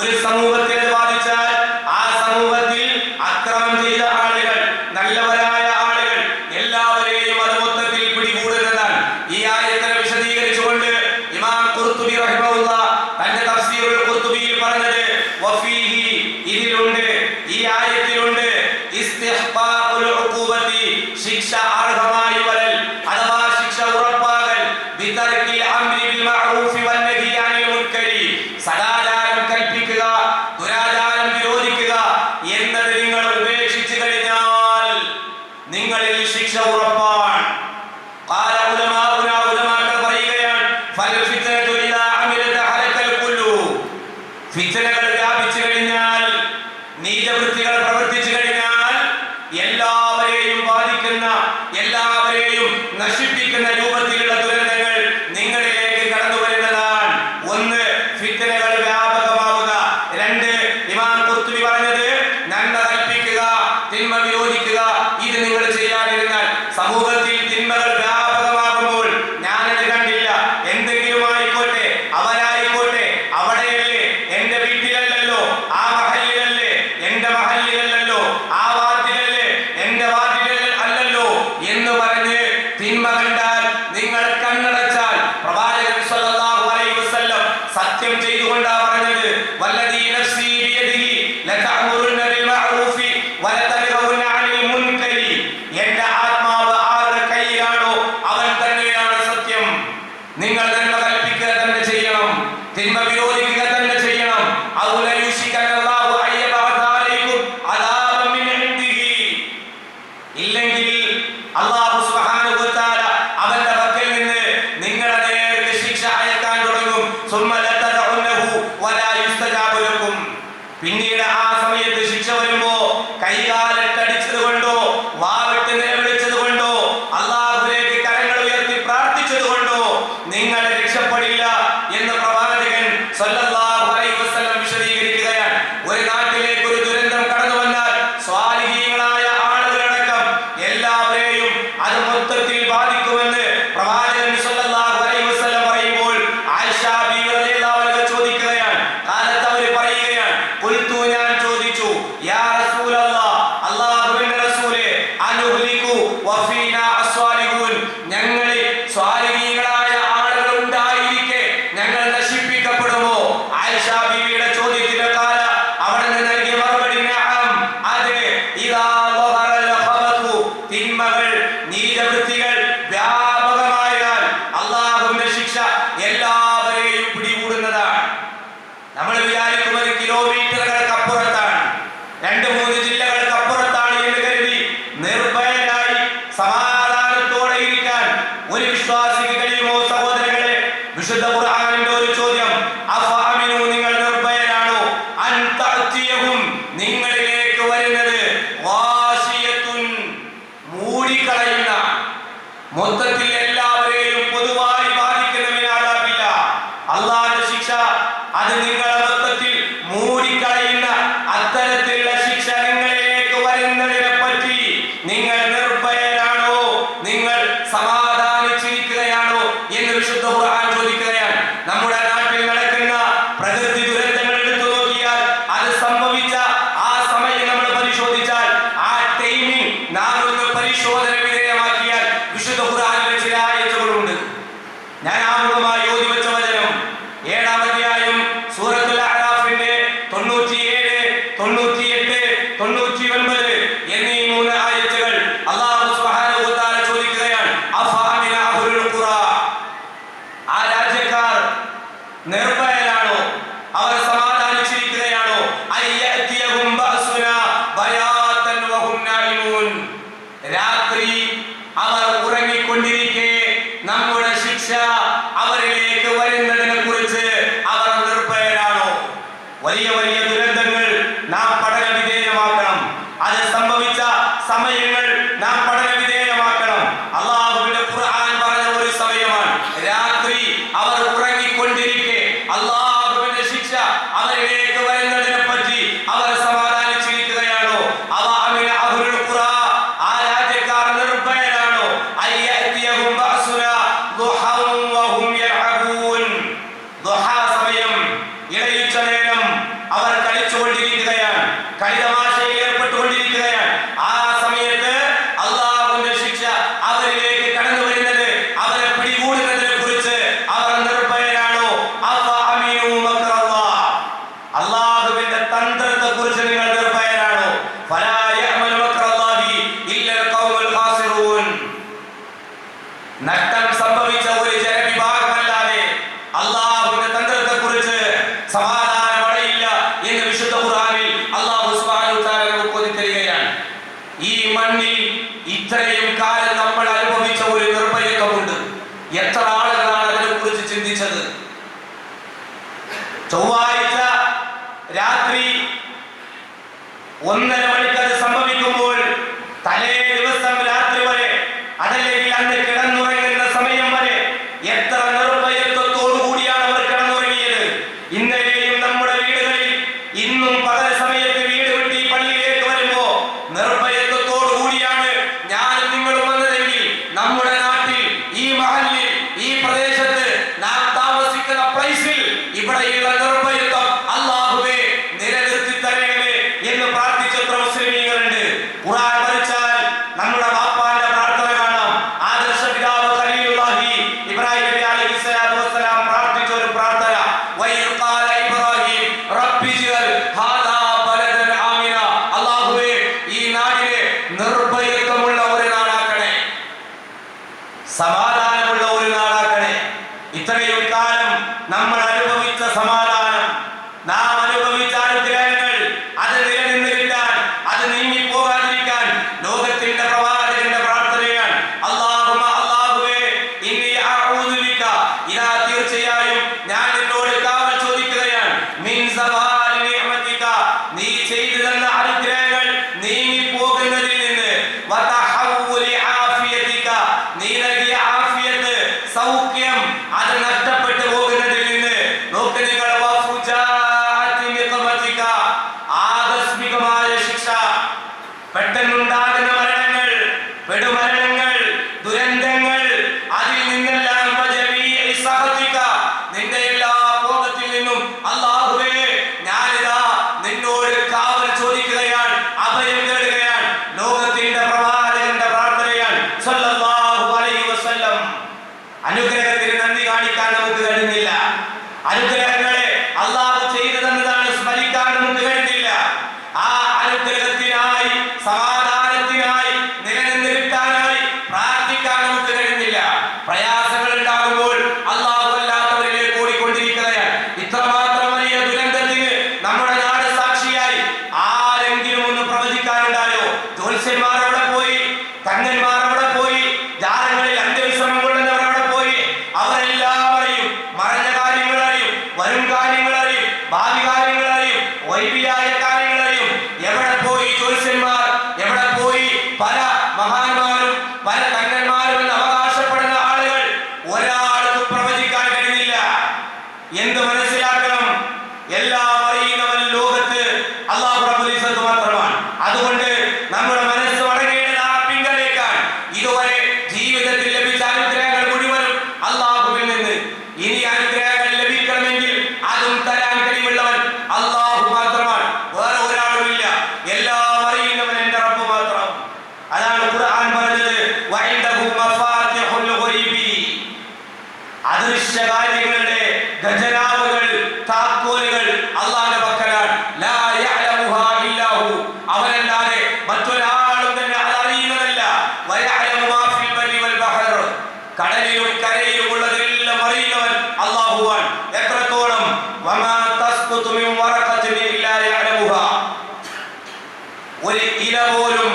ഒരു സമൂഹത്തെ അത് ബാധിച്ചാൽ ആ സമൂഹത്തിൽ അക്രമം ചെയ്ത ആളുകൾ, നല്ലവരായ ആളുകൾ എല്ലാവരെയും അത് മൊത്തത്തിൽ പിടികൂടുന്നതാണ്. ഈ ആയത്തിനെ വിശദീകരിച്ചുകൊണ്ട് ഇമാം ഖുർത്തുബി റഹിമഹുല്ലാഹ് തന്റെ തഫ്സീറുൽ ഖുർത്തുബിയിൽ പറഞ്ഞത് വഫീഹി, ഇതിലുണ്ട്, ഈ ആയത്തിലുണ്ട് ഇസ്തിഹ്ഖാഖുൽ ഉഖൂബത്തി, ശിക്ഷ അർഹമായി വരൽ അഥവാ ശിക്ഷ ഉറപ്പാകൽ, ബിതർക്കിൽ അംരി ബിൽ മഅറൂഫി വന്നഹി അനിൽ മുൻകരി, സദാചാരം കൽപ്പിക്കുക, ദുരാചാരം വിരോധിക്കുക എന്നത് നിങ്ങൾ ഉപേക്ഷിച്ചു കഴിഞ്ഞാൽ നിങ്ങളിൽ ശിക്ഷ ഉറപ്പാണ്. ഖാല ഉലമാഉന, ഉലമാക്കൾ പറയുകയാണ് ഫൽ ഫിത്നതു ഇദാ അമിലത ഹലകൽ കുല്ലു, ഫിത്നകൾ വ്യാപിച്ചു കഴിഞ്ഞാൽ, നീചവൃത്തികൾ പ്രവർത്തിച്ചു കഴിഞ്ഞാൽ എല്ലാവരെയും ബാധിക്കുന്ന, എല്ലാവരെയും വ്യാപകമായാൽ അള്ളാഹുവിന്റെ ശിക്ഷ എല്ലാവരെയും പിടികൂടുന്നതാണ്. നമ്മൾ വിചാരിക്കും ഒരു കിലോമീറ്ററുകൾക്ക് അപ്പുറത്താണ്, 2-3 ജില്ലകൾക്ക് അപ്പുറത്താണ് എന്ന് കരുതി നിർഭയനായി സമാധാനത്തോടെ ഇരിക്കാൻ ഒരു വിശ്വാസിക്ക് കഴിയുമോ? സഹോദരങ്ങളെ, വിശുദ്ധ ഖുർആനിന്റെ ഒരു ചോദ്യം, അഫഅമിനു, നിങ്ങൾ നിർഭയനാണോ? അൻ തഅതിയഹും, നിങ്ങളിലേക്ക് വരുന്നത് വാശിയത്തുൻ, മൂടിക്കളയുന്ന, മൊത്തത്തിൽ എല്ലാവരെയും പൊതുവായി ബാധിക്കുന്ന മിനാദാബില്ല, അല്ലാഹുവിന്റെ ശിക്ഷ അത് നിങ്ങളെ മൊത്തത്തിൽ മൂടിക്കളയുന്ന അത്തരത്തിലുള്ള ശിക്ഷ നിങ്ങളിലേക്ക് വരുന്നതിനെ പറ്റി നിങ്ങൾ നിർഭയരാണോ? നിങ്ങൾ സമാധാനിച്ചിരിക്കുകയാണോ എന്ന് വിശുദ്ധ ഖുർആൻ ചോദിക്കുകയാണ്. നമ്മുടെ നാട്ടിൽ നടക്കുന്ന പ്രകൃതി ദുരന്തങ്ങൾ എടുത്തു നോക്കിയാൽ, അത് സംഭവിച്ച ആ സമയം നമ്മൾ പരിശോധിച്ചാൽ, ആ ടൈമിംഗ് നാം ഒന്ന് പരിശോധന വിധേയമാക്കിയാൽ വിശുദ്ധ ഖുർആനിലെ ചില ആയത്തുകളുണ്ട്. ഞാൻ ആമുഖമായി ഓതി വെച്ച വചനം 7-ാം അധ്യായം സൂറത്തുൽ അഅറാഫിന്റെ 97, 98, 99 എന്നീ 3 ആയത്തുകൾ അല്ലാഹു സുബ്ഹാനഹു വ തആല ചോദിക്കുകയാണ്, അഫഅമിന അഹ്ലുൽ ഖുറ, ആ രാജ്യക്കാർ നിർഭയരാണോ? അവർ സമാധാനിച്ചിരിക്കുകയാണോ? അയ്യഅതിയഹും ബഅസുനാ ബയാതൻ വഹും നായിമൂൻ, രാത്രി അവർ ഉറങ്ങിക്കൊണ്ടിരിക്കെ നമ്മുടെ ശിക്ഷ അവരിലേക്ക് വരുന്നതിനെ കുറിച്ച് അവർ നിർഭയരാണോ? വലിയ വലിയ ദുരന്തങ്ങൾ നാം പഠന വിധേയമാക്കണം. അത് സംഭവിച്ച സമയങ്ങൾ നാം പഠന വിധേയമാക്കണം. അള്ളാഹുവിന്റെ ഖുർആൻ പറഞ്ഞ ഒരു സമയമാണ് രാത്രി അവർ ഉറങ്ങിക്കൊണ്ടിരിക്കെ അള്ളാഹുവിന്റെ ശിക്ഷ അവരിലേക്ക് വരുന്നതിനെ പറ്റി അവർ സമാധാനിച്ചിരിക്കുകയാണോ? അഫഅമിന അഹ്ലുൽ ഖുറ, ആ രാജ്യക്കാർ നിർഭയരാണോ? അയ്യഅതിയഹും ബഅസുനാ ദുഹൻ വഹും യൽഅബൂൻ, ദുഹാ സമയം, ഇടയിച്ച നേരം അവർ കളിച്ചുകൊണ്ടിരിക്കുകയാണ്, കളിതമാശയിൽ ഏർപ്പെട്ടുകൊണ്ടിരിക്കുകയാണ്. ആ സമയത്ത് അള്ളാഹുവിന്റെ ശിക്ഷ അവരിലേക്ക് കടന്നു വരുന്നത്, അവരെ പിടികൂടുന്നതിനെ കുറിച്ച് അവർ നിർഭയരാണോ? അഫഅമിനു മക്റല്ലാഹ്, അള്ളാഹുവിന്റെ തന്ത്രത്തെ കുറിച്ച് നിങ്ങൾ നിർഭയരാണോ? ഫലാ യഅമനു മക്റല്ലാഹി ഇല്ലൽ ഖൗമുൽ ഖാസിറൂൻ, നഷ്ടം സംഭവിച്ച ഒരു ജനവിഭാഗമല്ലാതെ അള്ളാഹുവിന്റെ തന്ത്രത്തെ കുറിച്ച് സമാധാനം അടയില്ല എന്ന് വിശുദ്ധ ഖുർആനിൽ അല്ലാഹു സുബ്ഹാനഹു വ തആല നമുക്ക് ഓതിത്തരികയാണ്. ഈ മണ്ണിൽ ഇത്രയും കാലം നമ്മൾ അനുഭവിച്ച ഒരു നിർഭയത്വമുണ്ട്. എത്ര ആളുകളാണ് അതിനെ കുറിച്ച് ചിന്തിച്ചത്? ചൊവ്വാഴ്ച രാത്രി 1:30 മണിക്ക് അത് സംഭവിക്കുമ്പോൾ തലേ ദിവസം രാത്രി വരെ, അതല്ലെങ്കിൽ അന്ന് കിടന്നുറങ്ങുന്ന സമയം വരെ എത്ര നിർഭയത്വത്തോടു കൂടിയാണ് അവർ കിടന്നുറങ്ങിയത്. ഇന്നലെയും നമ്മുടെ വീടുകളിൽ ഇന്നും പകൽ സമയത്ത് വീട് വിട്ട് പള്ളിയിലേക്ക് വരുമ്പോ നിർഭയത്വത്തോടു കൂടിയാണ് ഞാൻ നിങ്ങളും വന്നതെങ്കിൽ നമ്മുടെ നാട്ടിൽ, ഈ മഹല്ലിൽ, ഈ പ്രദേശത്ത് നാം താമസിക്കുന്ന പ്ലേസിൽ ഇവിടെയുള്ള നിർഭയത്വം അല്ലാഹുവേ നിലനിർത്തി തരണമേ എന്ന് പ്രാർത്ഥിച്ചത്ര മുസ്ലിമീങ്ങളുണ്ട്. ഖുർആൻ പഠിച്ചാൽ നമ്മുടെ വാപ്പാന്റെ പ്രാർത്ഥന കാണാം. ആദർശ പിതാവ് ഖലീലുല്ലാഹി ഇബ്രാഹിം നബി അലൈഹിസ്സലാത്തു വസ്സലാം പ്രാർത്ഥിച്ച ഒരു പ്രാർത്ഥന, വഇദ് ഖാല ഇബ്രാഹിം റബ്ബി ജ്അൽ ഹാദാ ബലദൻ ആമിന, അല്ലാഹുവേ ഈ നാടിനെ നിർഭയത്വമുള്ള ഒരു നാടാക്കണേ, സമാധാനമുള്ള ഒരു നാടാക്കണേ. ഇത്രയും കാലം നമ്മൾ അനുഭവിച്ച സമാധാനം, നാം അനുഭവിച്ച അനുഗ്രഹങ്ങൾ, അത് നിലനിന്ന് കിട്ടാൻ, അത് നീങ്ങിപ്പോകാതിരിക്കാൻ ലോകത്തിന്റെ പ്രവാചകന്റെ പ്രാർത്ഥനയാണ്, അല്ലാഹുമ്മ, അല്ലാഹുവേ ഇന്നി അഊദു ബിക, ഇതാ തീർച്ചയായും ഞാൻ നിന്നോട് കാവൽ ചോദിക്കുകയാണ്, മിൻ സവാലി നിഅമതിക, നീ ചെയ്തു തന്ന അനുഗ്രഹങ്ങൾ നീങ്ങിപ്പോകുന്നതിൽ നിന്ന്, വതഹവ്വുലി ആഫിയതിക, നീ നൽകിയ ആഫിയത്ത്, സൗഖ്യം, അത് നഷ്ടപ്പെട്ടു പോകുന്നതിൽ നിന്ന്. നോക്ക് നിങ്ങൾ, വഫുജാഅതി നിഖമതിക, ആകസ്മികമായ ശിക്ഷ, പെട്ടെന്നുണ്ടാകുന്ന മരണങ്ങൾ, പെടുമരണങ്ങൾ, ദുരന്തങ്ങൾ, അതിൽ നിന്നെല്ലാം വജമീഇ സഖതിക, നിന്റെ എല്ലാ കോപത്തിൽ നിന്നും അല്ലാഹുവേ ഞാനിതാ നിന്നോട് കാവൽ ചോദിക്കുകയാണ്, അഭയം തേടുകയാണ്. ലോകത്തിന്റെ പ്രവാചകന്റെ പ്രാർത്ഥനയാണ് സ്വല്ലല്ലാഹു അലൈഹി വസല്ലം. അനുഗ്രഹത്തിന് നന്ദി കാണിക്കാൻ നമുക്ക് കഴിയുന്നില്ല, അനുഗ്രഹങ്ങളെ അല്ലാഹു ചെയ്തു തന്നതാണ് സ്മരിക്കാൻ നമുക്ക് കഴിയുന്നില്ല. ആ അനുഗ്രഹത്തിനായി, സമാധാനത്തിനായി, നിലനിന്ന് കിട്ടാനായി പ്രാർത്ഥിക്കാൻ നമുക്ക് കഴിയുന്നില്ല. പ്രയാസങ്ങൾ ഉണ്ടാകുമ്പോൾ അല്ലാഹു അല്ലാത്തവരിലേക്ക് ഓടിക്കൊണ്ടിരിക്കുകയാണ്. ഇത്രമാത്രം വലിയ ദുരന്തത്തിന് നമ്മുടെ നാട് സാക്ഷിയായി. ആരെങ്കിലും ഒന്ന് പ്രവചിക്കാനുണ്ടായോ? ജ്യോത്സ്യന്മാർ അവിടെ പോയി, തങ്ങന്മാർ അവിടെ പോയി, ജാലങ്ങളിൽ അന്ത്യവിശ്രമം കൊള്ളുന്നവർ അവിടെ പോയി. അവരെല്ലാം അറിയും, മറഞ്ഞ കാര്യങ്ങൾ അറിയും, വരും കാര്യങ്ങൾ അറിയും, ഭാവി കാര്യങ്ങൾ അറിയും, വൈബിയായ കാര്യങ്ങൾ അറിയും. എവിടെ പോയി ജ്യോത്സ്യന്മാർ? എവിടെ പോയി പല മഹാന്മാരും പല തങ്ങന്മാരും എന്ന് അവകാശപ്പെടുന്ന ആളുകൾ? ഒരാൾക്കും പ്രവചിക്കാൻ കഴിയുന്നില്ല. എന്ത് മനസ്സിലാക്കണം? എല്ലാം അറിയുന്നവൻ ലോകത്ത് അല്ലാഹു റബ്ബുൽ ഇസ്സത്ത് മാത്രമാണ്. അതുകൊണ്ട് നമ്മുടെ മനസ്സ് മടങ്ങേണ്ടത് ആ പിങ്കലേക്കാണ്. ഇതുവരെ ജീവിതത്തിൽ ലഭിച്ച അനുഗ്രഹങ്ങൾ മുഴുവനും അല്ലാഹുവിൽ നിന്ന്. ഇനി അനുഗ്രഹങ്ങൾ ലഭിക്കണമെങ്കിൽ അതും തരാൻ കഴിവുള്ളവൻ അല്ലാഹു മാത്രമാണ്, വേറെ ഒരാളുമില്ല. എല്ലാം അറിയുന്നവൻ എന്റെ റബ്ബ് മാത്രം. അതാണ് ഖുർആൻ പറഞ്ഞത്, വഇൻദഹു മഫാത്തിഹുൽ ഗൈബി. അദൃശ്യ കാര്യങ്ങളുടെ ഖജനാവുകൾ, താക്കോലുകൾ അല്ലാഹുവിന്റെ പക്കലാണ്. ലാ യഅലമുഹാ ഇല്ലാഹു. അവനല്ലാതെ മറ്റൊരാളും തന്നെ അതറിയുന്നതല്ല. വയഅലമു മാ ഫിൽ ബരി വൽ ബഹർ. കടലിലും കരയിലും ഉള്ളതെല്ലാം അറിയുന്നവൻ അല്ലാഹുവാണ്. എത്രത്തോളം? വമാ തസ്ഖുതു മിൻ വറഖത്തിൻ ഇല്ലാ യഅലമുഹാ. ഒരു ഇല പോലും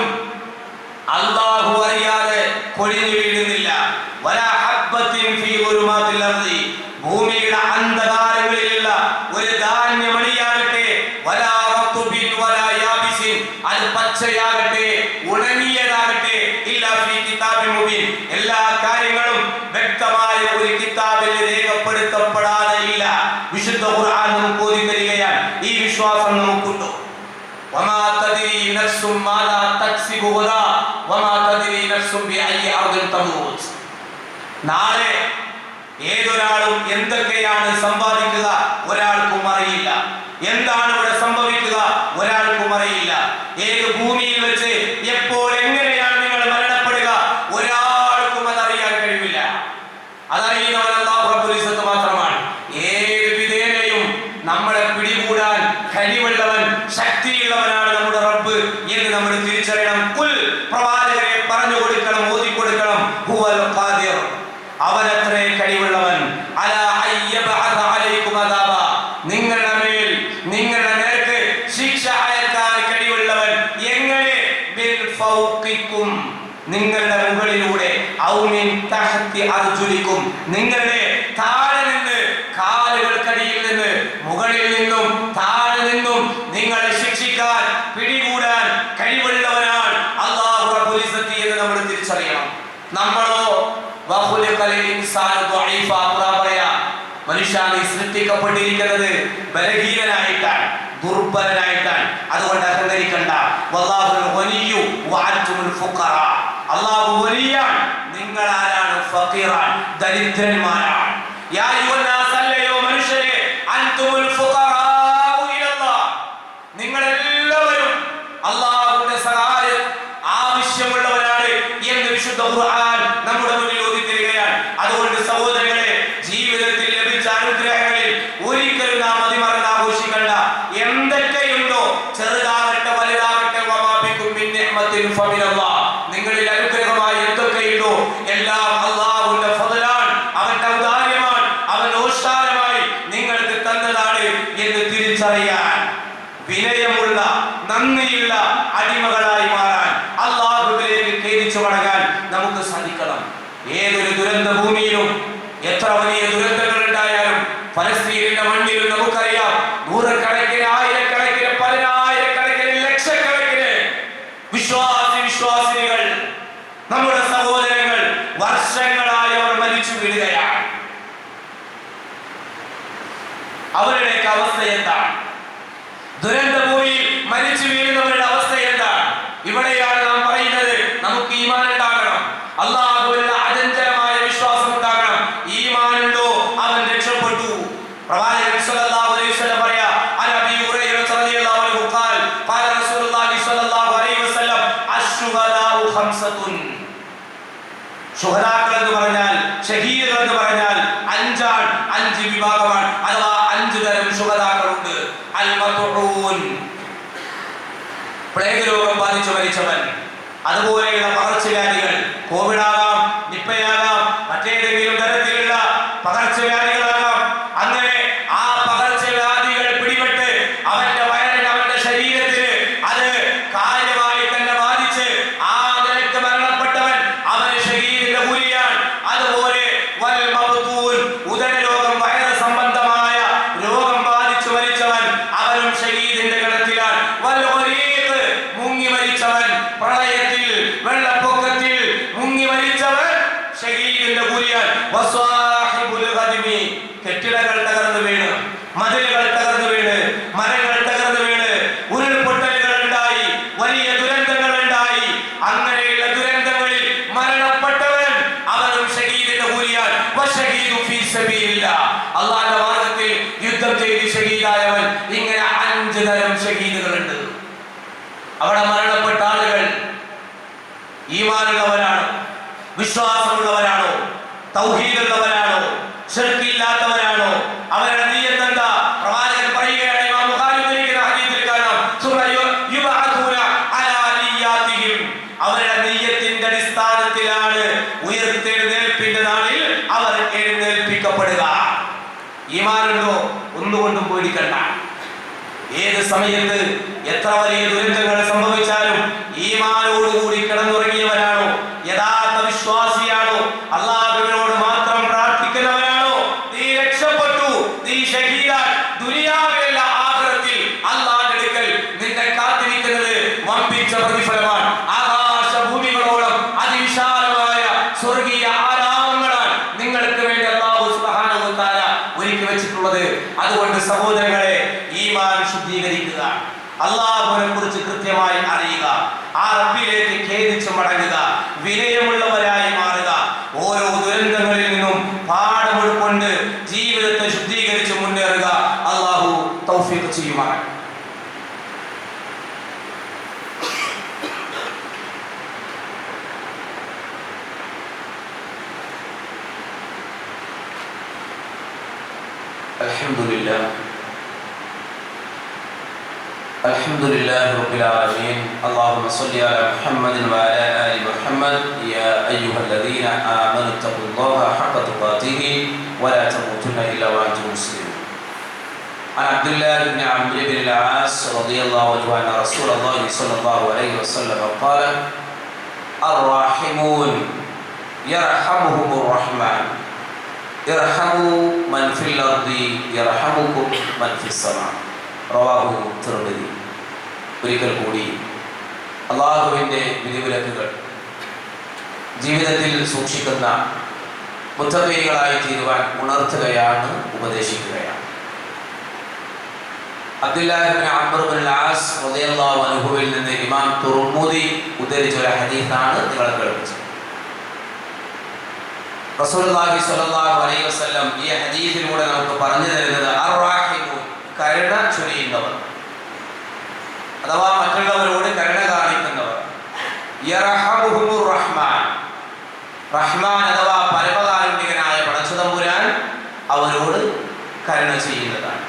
അല്ലാഹു അറിയാതെ കൊഴിഞ്ഞു വീഴുന്നില്ല. വലാ ഹബ്ബത്തിൻ ഫീ ഗുരുമാത്തിൽ അർദി. ഭൂമിയുടെ അന്ധകാരങ്ങളിലുള്ള ഒരു ധാന്യമണിയാകട്ടെ, വലാ റത്ബിൻ വലാ യാബിസിൻ. അത് പച്ചയാകട്ടെ ഉണങ്ങിയതാകട്ടെ, ഇല്ലാ ഫീ കിതാബിൻ മുബീൻ. എല്ലാ കാര്യങ്ങളും വ്യക്തമായ ഒരു കിതാബിൽ രേഖപ്പെടുത്തപ്പെടാതെ ഇല്ല. വിശുദ്ധ ഖുർആൻ നമുക്ക് ഓതി തരികയാണ്. ഈ വിശ്വാസം നമുക്കുണ്ടോ? വമാ തദ്രി നഫ്സും മാദാ തക്സിബു ഗദാ വമാ തദ്രി നഫ്സും ബിഅയ്യി അർദിൻ തമൂത്. നാളെ ഏതൊരാളും എന്തൊക്കെയാണ് സമ്പാദിക്കുക ഒരാൾക്കും അറിയില്ല. എന്താണ് ഇവിടെ സംഭവിക്കുക ഒരാൾക്കും അറിയില്ല. ഏത് ഭൂമിയിൽ വെച്ച് എപ്പോൾ എങ്ങനെയാണ് നിങ്ങൾ മരണപ്പെടുക ഒരാൾക്കും അതറിയാൻ കഴിയില്ല. അതറിയുന്നവൻ അല്ലാഹു റബ്ബുൽ ഇസ്സത്ത് മാത്രമാണ്. ഏത് വിധേനയും നമ്മളെ പിടികൂടാൻ കഴിവുള്ളവൻ, ശക്തിയുള്ളവനാണ് നമ്മുടെ റബ്ബ് എന്ന് നമ്മൾ തിരിച്ചറിയണം. കുൽ, പ്രവാചകരെ പറഞ്ഞു കൊടുക്കണം, ഓതി കൊടുക്കണം. ഹുവൽ ഖാദിർ, അവനത്രേ കഴിവുള്ളവൻ. അലാ അയ്യബഅദ അലൈക്കും അദാബ, നിങ്ങളുടെ മേൽ നിങ്ങളുടെ നേർക്ക് ശിക്ഷ അയക്കാൻ കഴിവുള്ളവൻ. എങ്ങനെ? മിൻ ഫൗഖിക്കും, നിങ്ങളുടെ മുകളിലൂടെ, ഔ മിൻ തഹ്തി അർജുലിക്കും, നിങ്ങളുടെ താഴെ നിന്ന്, കാലുകൾക്കടിയിൽ നിന്ന്, മുകളിൽ നിന്നും താഴെ നിന്നും നിങ്ങളെ ശിക്ഷിക്കാൻ, പിടികൂടാൻ കഴിവുള്ളവനാണ് അല്ലാഹു റബ്ബുൽ ഇസ്സത്ത് എന്ന് നമ്മൾ തിരിച്ചറിയണം. നമ്മളോ വഖുലിഖൽ ഇൻസാനു ദഈഫ. ഖുർആൻ പറയാ, മനുഷ്യനെ സൃഷ്ടിക്കപ്പെട്ടിരിക്കുന്നത് ബലഹീനനായിട്ടാണ്, ദുർബലനായിട്ടാണ്. അതുകൊണ്ട് അഹങ്കരിക്കണ്ട. വല്ലാഹുൽ ഗനിയ്യു വഅൻതുമുൽ ഫുഖറ. അല്ലാഹു വലിയാണ്, നിങ്ങൾ ആരാണ്? ഫഖീറാൻ, ദരിദ്രന്മാരാണ്. യാ അയ്യുഹന്നാസ്, അല്ലയോ മനുഷ്യരെ, അൻതുമുൽ ഫുഖറാഉ ഇലല്ലാഹ്, നിങ്ങൾ എല്ലാവരും അല്ലാഹുവിന്റെ സഹായം ആവശ്യമുള്ളവരാണ് എന്ന് വിശുദ്ധ ഖുർആൻ നമ്മുടെ മുന്നിൽ ഓതി തരികയാണ്. അതുകൊണ്ട് സഹോദരങ്ങളെ, ജീവിതത്തിൽ ലഭിച്ച അനുഗ്രഹങ്ങളിൽ ഒരിക്കലും നാം മതിമറന്ന് ആഘോഷിക്കണ്ട. എന്തൊക്കെയുണ്ടോ, ചെറുതാകട്ടെ വലുതാകട്ടെ, വമാ ബികും മിൻ നിഅമത്തിൻ ഫമിനല്ലാഹ്, നിങ്ങളിൽ അനുഗ്രഹമായി എന്തൊക്കെയുണ്ടോ എല്ലാം അല്ലാഹുവിന്റെ ഫضലാണ്, അവന്റെ ഔദാര്യമാണ്, അവൻ ഓശാരമായി നിങ്ങൾക്ക് തന്നതാണ് എന്ന് തിരിച്ചറിയാൻ, വിനയമുള്ള നന്ദിയുള്ള അടിമകളായി മാറാൻ, അല്ലാഹുവിലേക്ക് ഖേദിച്ചു മടങ്ങാൻ നമുക്ക് സാധിക്കണം. ഏതൊരു ദുരന്ത ഭൂമിയിലും എത്ര വലിയ ദുരന്തങ്ങൾ ഉണ്ടായാലും ഫലസ്തീനിന്റെ മണ്ണിലും നമുക്കറിയാം, നൂറുകണക്കിന്, ആയിരക്കണക്കിന്, പതിനായിരക്കണക്കിന്, ലക്ഷക്കണക്കിന് വിശ്വാസിനികൾ, നമ്മുടെ സഹോദരങ്ങൾ വർഷങ്ങളായി അവർ മരിച്ചു വീഴുകയാണ്. അവരുടെയൊക്കെ അവസ്ഥ എന്താണ്? ദുരന്ത ഭൂമിയിൽ മരിച്ചു വീഴുന്നവരുടെ അവസ്ഥ എന്താണ്? ഇവിടെയാണ് നാം പറയുന്നത്, നമുക്ക് ഈമാൻ ഉണ്ടാകണം, അല്ലാഹുവിൽ അചഞ്ചലമായ വിശ്വാസം ഉണ്ടാകണം. ഈമാനുണ്ടോ അവൻ രക്ഷപ്പെട്ടു. പ്രവാചകൻ സ്വല്ലല്ലാഹു അലൈഹി വസല്ലം പറയാ, അനബി ഹുറൈറ റളിയല്ലാഹു അൻഹു ഖാൽ ഖാല റസൂലുള്ളാഹി സ്വല്ലല്ലാഹു അലൈഹി വസല്ലം അശ്ശുഹദാഉ ഖംസത്തുൻ. ശുഹദാക്കൾ എന്ന് പറഞ്ഞാൽ, ഷഹീദുകൾ എന്ന് പറഞ്ഞാൽ അഞ്ചാണ്, 5 വിഭാഗമാണ്. അഥവാ 5 തരം ശുഹദാക്കളുണ്ട്. അൽ മത്ഊൻ, പ്ലേഗ് രോഗം ബാധിച്ചു മരിച്ചവൻ, അതുപോലെയുള്ള പകർച്ചവ്യാധികൾ, കോവിഡ് ആകാം, നിപ്പയാകാം, മറ്റേതെങ്കിലും പകർച്ചവ്യാധികളാകാം. അങ്ങനെ ആ പകർച്ചവ്യാധികൾ പിടിപെട്ട് അവന്റെ വയറിന്, അവന്റെ ശരീരത്തിന് അത് കാര്യമായി തന്നെ ബാധിച്ച് ആ നിലയ്ക്ക് മരണപ്പെട്ടവൻ അവന് ഷഹീദിന്റെ കൂലിയാണ്. അതുപോലെ വൽ മബ്തൂൻ, ഉദരരോഗം, വയറ് സംബന്ധമായ രോഗം ബാധിച്ചു മരിച്ചവൻ അവനും ഷഹീദിന്റെ ഗണത്തിലാണ്. വൽ ഗരീഖ്, മുങ്ങി മരിച്ചവൻ, പ്രളയത്തിൽ വെള്ളപ്പൊക്കത്തിൽ മുങ്ങി മരിച്ചവൻ ഷഹീദിന്റെ കൂലിയാണ്. വസ്വാഹിബുൽ ഗദ്മി, കെട്ടിടങ്ങൾ തകർന്നു വീണ്, മതിലുകൾ തകർന്നു വീണ്, മരങ്ങൾ തകർന്നു വീണ്, ഉരുൾപൊട്ടലുകൾ ഉണ്ടായി, വലിയ ദുരന്തങ്ങൾ ഉണ്ടായി. അങ്ങനെയുള്ള ദുരന്തങ്ങളിൽ മരണപ്പെട്ടവൻ അവനും ഷഹീദിന്റെ കൂലിയാണ്. വശഹീദു ഫീ സബീലില്ലാഹ്, അല്ലാഹുവിന്റെ മാർഗ്ഗത്തിൽ യുദ്ധം ചെയ്ത് ഷഹീദായവൻ. ഇങ്ങനെ 5 തരം ഷഹീദുകളുണ്ട്. അവിടെ മരണപ്പെട്ട ആളുകൾ ഈമാനുള്ളവരാണോ, വിശ്വാസമുള്ളവരാണോ, തൗഹീദുള്ളവരാണോ, ശിർക്കില്ലാത്തവരാണോ, അവരുടെ നിയ്യത്ത് എന്താ? പ്രവാചകൻ പറയുകയാണ്, ഇമാം ബുഖാരി ഉദ്ധരിക്കുന്ന ഹദീസിൽ കാണാം, യുബഅഥൂന അലാ നിയ്യാതിഹിം, അവരുടെ നിയ്യത്തിന്റെ അടിസ്ഥാനത്തിലാണ് ഉയർത്തെഴുന്നേൽപ്പിന്റെ നാളിൽ അവർ എഴുന്നേൽപ്പിക്കപ്പെടുക. ഈമാനുണ്ടോ? ഒന്നുകൊണ്ടും പേടിക്കണ്ട. ഏത് സമയത്ത് എത്ര വലിയ ദുരന്തങ്ങൾ സംഭവിച്ചാലും ഈമാനോടുകൂടി കിടന്നുറങ്ങിയവരാണോ, യഥാർത്ഥ വിശ്വാസിയാണോ, അല്ലാഹുവിനോട് മാത്രം പ്രാർത്ഥിക്കുന്നവരാണോ, നീ രക്ഷപ്പെട്ടു, നീ ഷഹീദാൻ. ദുനിയാവിലല്ല, ആഖിറത്തിൽ അല്ലാഹുവിന്റെ അടുക്കൽ നിന്നെ കാത്തിരിക്കുന്നത് വമ്പിച്ച പ്രതിഫലമാണ്. ആകാശഭൂമികളോളം അതിവിശാലമായ സ്വർഗീയ ആരാമങ്ങളാണ് നിങ്ങൾക്ക് വേണ്ടി അല്ലാഹു സുബ്ഹാനഹു വ തആല ഒരുക്കി വെച്ചിട്ടുള്ളത്. അതുകൊണ്ട് സഹോദരങ്ങളെ, ഈമാൻ ശുദ്ധീകരിക്കുക, അല്ലാഹുവിനെ കുറിച്ച് കൃത്യമായി അറിയുക, ആ റബ്ബിലേക്ക് ഖേദിച്ച് മടങ്ങുക, വിനയമുള്ളവരായി മാറുക. ഓരോ ദുരന്തങ്ങളിൽ നിന്നും പാഠം ഉൾക്കൊണ്ട് ജീവിതത്തെ ശുദ്ധീകരിച്ച് മുന്നേറുക. അല്ലാഹു തൗഫീഖ് ചെയ്യുമാറാകട്ടെ. അൽഹംദുലില്ലാഹ് الحمد لله رب العالمين. اللهم صل على محمد وعلى آل محمد. يا أيها الذين آمنوا اتقوا الله حق تقاته ولا تموتن إلا وأنتم مسلمون. عن عبد الله بن عمرو بن العاص رضي الله عنه أن رسول الله صلى الله عليه وسلم قال: الراحمون يرحمهم الرحمن ارحموا من في الأرض يرحمكم من في السماء. റവാഹു തിർമിദി. ഒരിക്കൽ കൂടി അല്ലാഹുവിൻ്റെ വിധിവിലക്കുകൾ ജീവിതത്തിൽ സൂക്ഷിക്കുന്ന മുത്തഖീകളായി തീരുവാൻ ഉണർത്തുകയാണ്, ഉപദേശിക്കുകയാണ്. അബ്ദുല്ലാഹി ഇബ്നു അംർ ഇബ്നുൽ ആസ് റളിയല്ലാഹു അൻഹുവിൽ നിന്ന് ഇമാം തുർമുദി ഉദ്ധരിച്ച ഒരു ഹദീസാണ് നിങ്ങൾ കേൾപ്പിച്ചത്. റസൂലുള്ളാഹി സ്വല്ലല്ലാഹു അലൈഹി വസല്ലം ഈ ഹദീസിലൂടെ നമുക്ക് പറഞ്ഞു തരുന്നത് അർ-റാഹിമൂൻ, കരുണ ചൊരിയുന്നവർ, അഥവാ മറ്റുള്ളവരോട് കരുണ കാണിക്കുന്നവർ. യർഹമുഹുർ റഹ്മാൻ, റഹ്മാൻ അഥവാ പരമകാരുണ്യകനായ പടച്ചതമ്പുരാൻ അവരോട് കരുണ ചെയ്യുന്നതാണ്.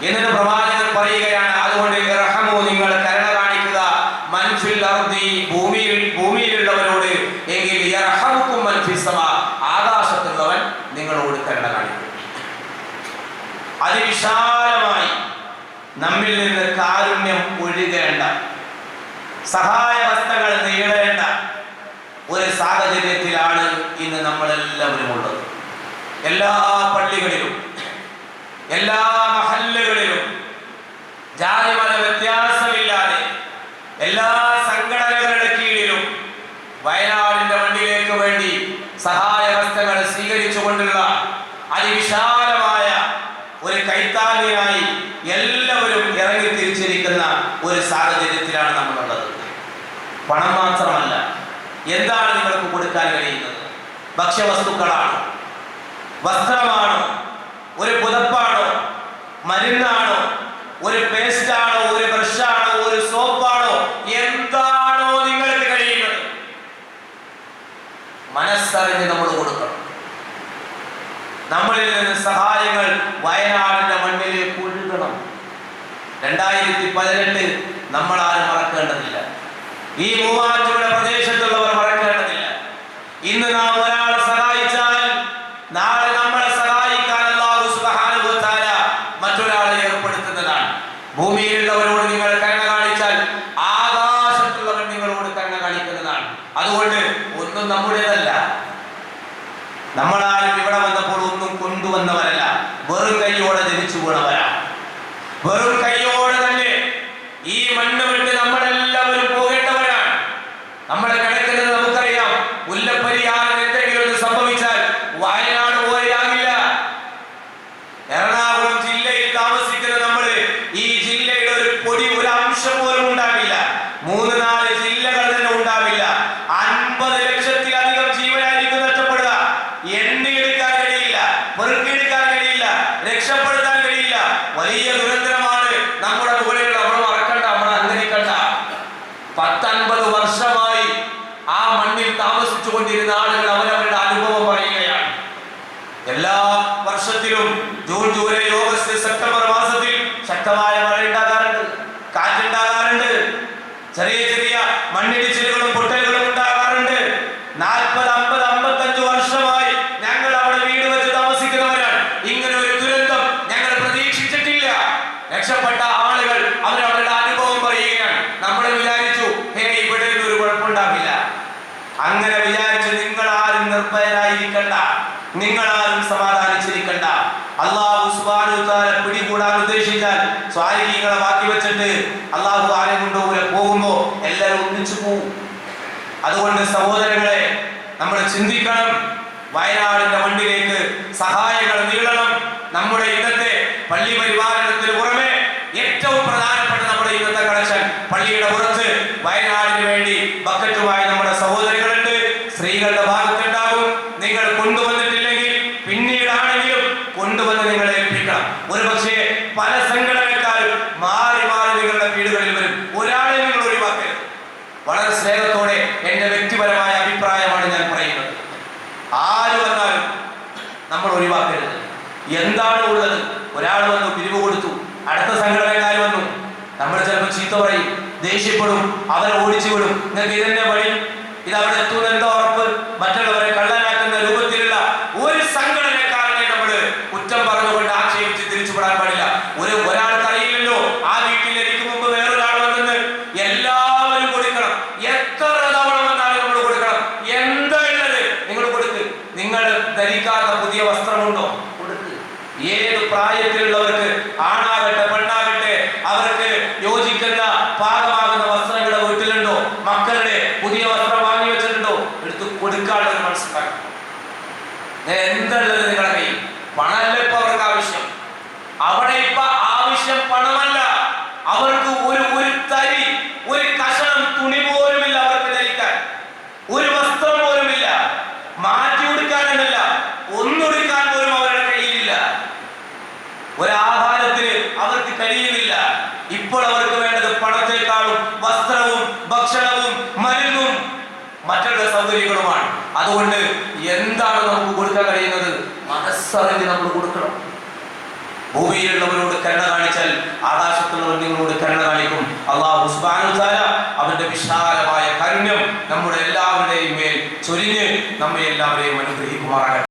എന്നിട്ട് പ്രവാചകൻ പറയുകയാണ്, അതുകൊണ്ട് ഇർഹമു, നിങ്ങൾ കരുണ കാണിക്കുക, മൻ ഫിൽ അർദി, ഭൂമിയിലുള്ളവരോട്, എങ്കിൽ യർഹമുക്കും മൻ ഫിസ് സമാ, ആകാശത്തുള്ളവൻ നിങ്ങളോട് കരുണ കാണിക്കും. അതിവിശാലമായി നമ്മിൽ നിന്ന് കാരുണ്യം ഒഴുകേണ്ട, സഹായഹസ്തങ്ങൾ നീളേണ്ട ഒരു സാഹചര്യത്തിലാണ് ഇന്ന് നമ്മളെല്ലാവരും ഉള്ളത്. എല്ലാ പള്ളികളിലും, എല്ലാ മഹല്ലുകളിലും ജാതിമത വ്യത്യാസമില്ലാതെ എല്ലാ സംഘടനകളുടെ കീഴിലും വയനാടിന്റെ മണ്ണിലേക്ക് വേണ്ടി സഹായഹസ്തങ്ങൾ സ്വീകരിച്ചുകൊണ്ടുള്ള അതിവിശാലമായ ഒരു കൈത്താങ്ങിനായി എല്ലാവരും ഇറങ്ങി തിരിച്ചിരിക്കുന്ന ഒരു സാഹചര്യത്തിലാണ് നമ്മളുള്ളത്. പണം മാത്രമല്ല, എന്താണ് നിങ്ങൾക്ക് കൊടുക്കാൻ കഴിയുന്നത്? ഭക്ഷ്യവസ്തുക്കളാണോ, വസ്ത്രമാണോ, ഒരു പുതപ്പാണോ, മരുന്നാണോ, ഒരു പേസ്റ്റാണോ, ഒരു ബ്രഷാണോ, ഒരു സോപ്പാണോ, എന്താണോ നിങ്ങൾക്ക് കഴിയുന്നത്? മനസ്സറിഞ്ഞ് നമ്മൾ കൊടുക്കണം. നമ്മളിൽ നിന്ന് സഹായങ്ങൾ വയനാടിന്റെ മണ്ണിലേക്ക് ഒഴുകണം. 2018 നമ്മളാരും മറക്കേണ്ടതില്ല. ഈ മൂവാറ്റുപുഴ പ്രദേശത്തുള്ളവർ മറക്കേണ്ടതില്ല. ഇന്ന് നാം ഒരാളെ സഹായിച്ചാൽ നാളെ നമ്മളെ നമ്മളാരും ഇവിടെ വന്നപ്പോൾ ഒന്നും കൊണ്ടുവന്നവരല്ല, വെറും കൈയോടെ ജനിച്ചു വീണവരാണ്. വെറും കൈയോടെ തന്നെ ഈ മണ്ണ് വിട്ട് നമ്മളെല്ലാവരും പോകേണ്ടവരാണ്. നമ്മൾ കിടക്കുന്നത് നമുക്കറിയാം. മുല്ലപ്പെരിയാറിന് എന്തെങ്കിലും ഒന്ന് സംഭവിച്ചാൽ വയനാട് പോയാകില്ല. എറണാകുളം ജില്ലയിൽ താമസിക്കുന്ന നമ്മള് ഈ ജില്ലയുടെ ഒരു പൊടി, ഒരു അംശം പോലും ഉണ്ടാകില്ല. 3-4 ജില്ലകൾ തന്നെ ഉണ്ടാവില്ല. 50 ലക്ഷത്തിലധികം ജീവനായിരിക്കും നഷ്ടപ്പെടുക. എണ്ണിയെടുക്കാൻ കഴിയില്ല, പെറുക്കിയെടുക്കാൻ കഴിയില്ല, രക്ഷപ്പെടുത്താൻ കഴിയില്ല. വലിയ ദുരന്തമാണ് നമ്മുടെ മുകളിൽ. നമ്മൾ മറക്കണ്ട, നമ്മൾ അന്തരിക്കണ്ട. 10-50 വർഷമായി ആ മണ്ണിൽ താമസിച്ചു കൊണ്ടിരുന്ന ആളുകൾ അവരവരുടെ അനുഭവം പറയുകയാണ്. എല്ലാ വർഷത്തിലും ജൂൺ, ജൂലൈ, ഓഗസ്റ്റ്, സെപ്റ്റംബർ മാസത്തിൽ ശക്തമായ മഴ ഉണ്ടാകാറുണ്ട്, കാറ്റുണ്ടാകാറുണ്ട്, ചെറിയ ചെറിയ മണ്ണിടിച്ചിലുകളും പൊട്ടലുകളും ഉണ്ടാകാറുണ്ട്. 40, 50, 55 വർഷമായി ഞങ്ങൾ അവിടെ വീട് വെച്ച് താമസിക്കുന്നവരാണ്. ഇങ്ങനെ ഒരു ദുരന്തം ഞങ്ങൾ പ്രതീക്ഷിച്ചിട്ടില്ല. രക്ഷപ്പെട്ട ആളുകൾ അവരവരുടെ അനുഭവം പറയുകയാണ്. നമ്മൾ വിചാരിച്ചു ഇവിടെ ഒരു കുഴപ്പമുണ്ടാകില്ല. അങ്ങനെ വിചാരിച്ച് നിങ്ങൾ ആരും നിർഭയരായിരിക്കണ്ട, നിങ്ങൾ ആരും സമാധാനിച്ചിരിക്കണ്ട. അല്ലാഹു സുബ്ഹാനഹു വ തആല പിടികൂടാൻ ഉദ്ദേശിച്ചാൽ സ്വാലിഹീങ്ങളെ ബാക്കി വെച്ചിട്ട് അല്ലാഹു ആരെ കൊണ്ടുപോലെ പോകുമ്പോ എല്ലാവരും ഒന്നിച്ചു പോകും. അതുകൊണ്ട് സഹോദരങ്ങളെ, നമ്മൾ ചിന്തിക്കണം. വയനാടിന്റെ മണ്ണിലേക്ക് സഹായങ്ങൾ നീളണം. നമ്മുടെ ഇന്നത്തെ പള്ളി പരിപാലനത്തിന് പുറമെ ഏറ്റവും പ്രധാനപ്പെട്ട നമ്മുടെ ഇന്നത്തെ കളക്ഷൻ പള്ളിയുടെ പുറത്ത് വയനാടിന് വേണ്ടി ബക്കറ്റുമായി നമ്മുടെ സഹോദരങ്ങളുണ്ട്. സ്ത്രീകളുടെ ഭാഗത്തുണ്ടാകും. നിങ്ങൾ കൊണ്ടുവന്നിട്ടില്ലെങ്കിൽ പിന്നീടാണെങ്കിലും കൊണ്ടുവന്ന് നിങ്ങളെ ഏൽപ്പിക്കണം. ഒരു പക്ഷേ പല സംഘടനക്കാരും മാറി മാറി നിങ്ങളുടെ വീടുകളിൽ വരും. ഒരാളെ നിങ്ങൾ ഒഴിവാക്കരുത്. വളരെ സ്നേഹത്തോടെ എന്റെ വ്യക്തിപരമായ അഭിപ്രായമാണ് ഞാൻ പറയുന്നത്. ആര് വന്നാലും നമ്മൾ ഒഴിവാക്കരുത്. എന്താണ് ഉള്ളത്? ഒരാൾ വന്നു, പിരിവ് കൊടുത്തു, അടുത്ത സംഘടനക്കാർ വന്നു, നമ്മൾ ചിലപ്പോൾ ചീത്ത പറയും, ദേഷ്യപ്പെടും, അവരെ ഓടിച്ചു വിടും. നിങ്ങൾക്ക് ഇതെന്നെ വഴി, ഇത് അവിടെ എത്തുന്ന എന്താ ഉറപ്പ്? മറ്റുള്ളവരെ കള്ളനാക്കുന്ന രൂപത്തിലുള്ള ഒരു സംഘടനക്കാരനെ നമ്മൾ കുറ്റം പറഞ്ഞുകൊണ്ട് ആക്ഷേപിച്ച് തിരിച്ചുപെടാൻ പാടില്ല. ഒരാൾക്ക് അറിയില്ലല്ലോ ആ വീട്ടിൽ എനിക്ക് മുമ്പ് വേറൊരാൾ വന്നെന്ന്. എല്ലാവരും കൊടുക്കണം. എത്ര തവണ വന്നാലും നമ്മൾ കൊടുക്കണം. എന്താ ഉള്ളത് നിങ്ങൾ കൊടുക്ക്. നിങ്ങൾ ധരിക്കാത്ത പുതിയ വസ്ത്രമുണ്ടോ? കൊടുക്ക്. ഏത് പ്രായത്തിലുള്ളവർക്ക്, ആണാകട്ടെ പെണ്ണാകട്ടെ, അവർക്ക് യോജിക്കുന്ന പാകമാകുന്ന വസ്ത്രങ്ങളുടെ വീട്ടിലുണ്ടോ? മക്കളുടെ പുതിയ വസ്ത്രം വാങ്ങി വെച്ചിട്ടുണ്ടോ? എടുത്ത് കൊടുക്കാനുള്ളത് മനസ്സിലാക്കണം. എന്തുള്ളത് നിങ്ങളുടെ കയ്യിൽ? പണമല്ല ഇപ്പൊ അവർക്ക് ആവശ്യം. അവിടെ ഇപ്പൊ ആവശ്യം പണമല്ല, അവർക്ക് ഒരു തരി, ഒരു കഷണം തുണി പോലുമില്ല അവർക്ക് ധരിക്കാൻ. ഒരു വസ്ത്രം പോലുമില്ല. മാറ്റി കൊടുക്കാനെന്നല്ല, ഒന്നൊടുക്കാൻ പോലും അവരുടെ കയ്യിലില്ല. ഒരാഹാരത്തിന് അവർക്ക് കഴിയുന്നില്ല. ഇപ്പോൾ അവർക്ക് വേണ്ടത് പണത്തെക്കാളും വസ്ത്രവും ഭക്ഷണവും മരുന്നും മറ്റുള്ള സൗകര്യങ്ങളുമാണ്. അതുകൊണ്ട് എന്താണ് നമുക്ക് കൊടുക്കാൻ കഴിയുന്നത്? മനസ്സറിഞ്ഞ് നമ്മൾ കൊടുക്കണം. ഭൂമിയിലുള്ളവരോട് കരുണ കാണിച്ചാൽ ആകാശത്തുള്ളവർ നിങ്ങളോട് കരുണ കാണിക്കും. അല്ലാഹു സുബ്ഹാനഹു വ തആല അവന്റെ വിശാലമായ കാരുണ്യം നമ്മുടെ എല്ലാവരുടെയും മേൽ ചൊരിഞ്ഞ് നമ്മെ എല്ലാവരെയും അനുഗ്രഹിക്കുമാറാകട്ടെ.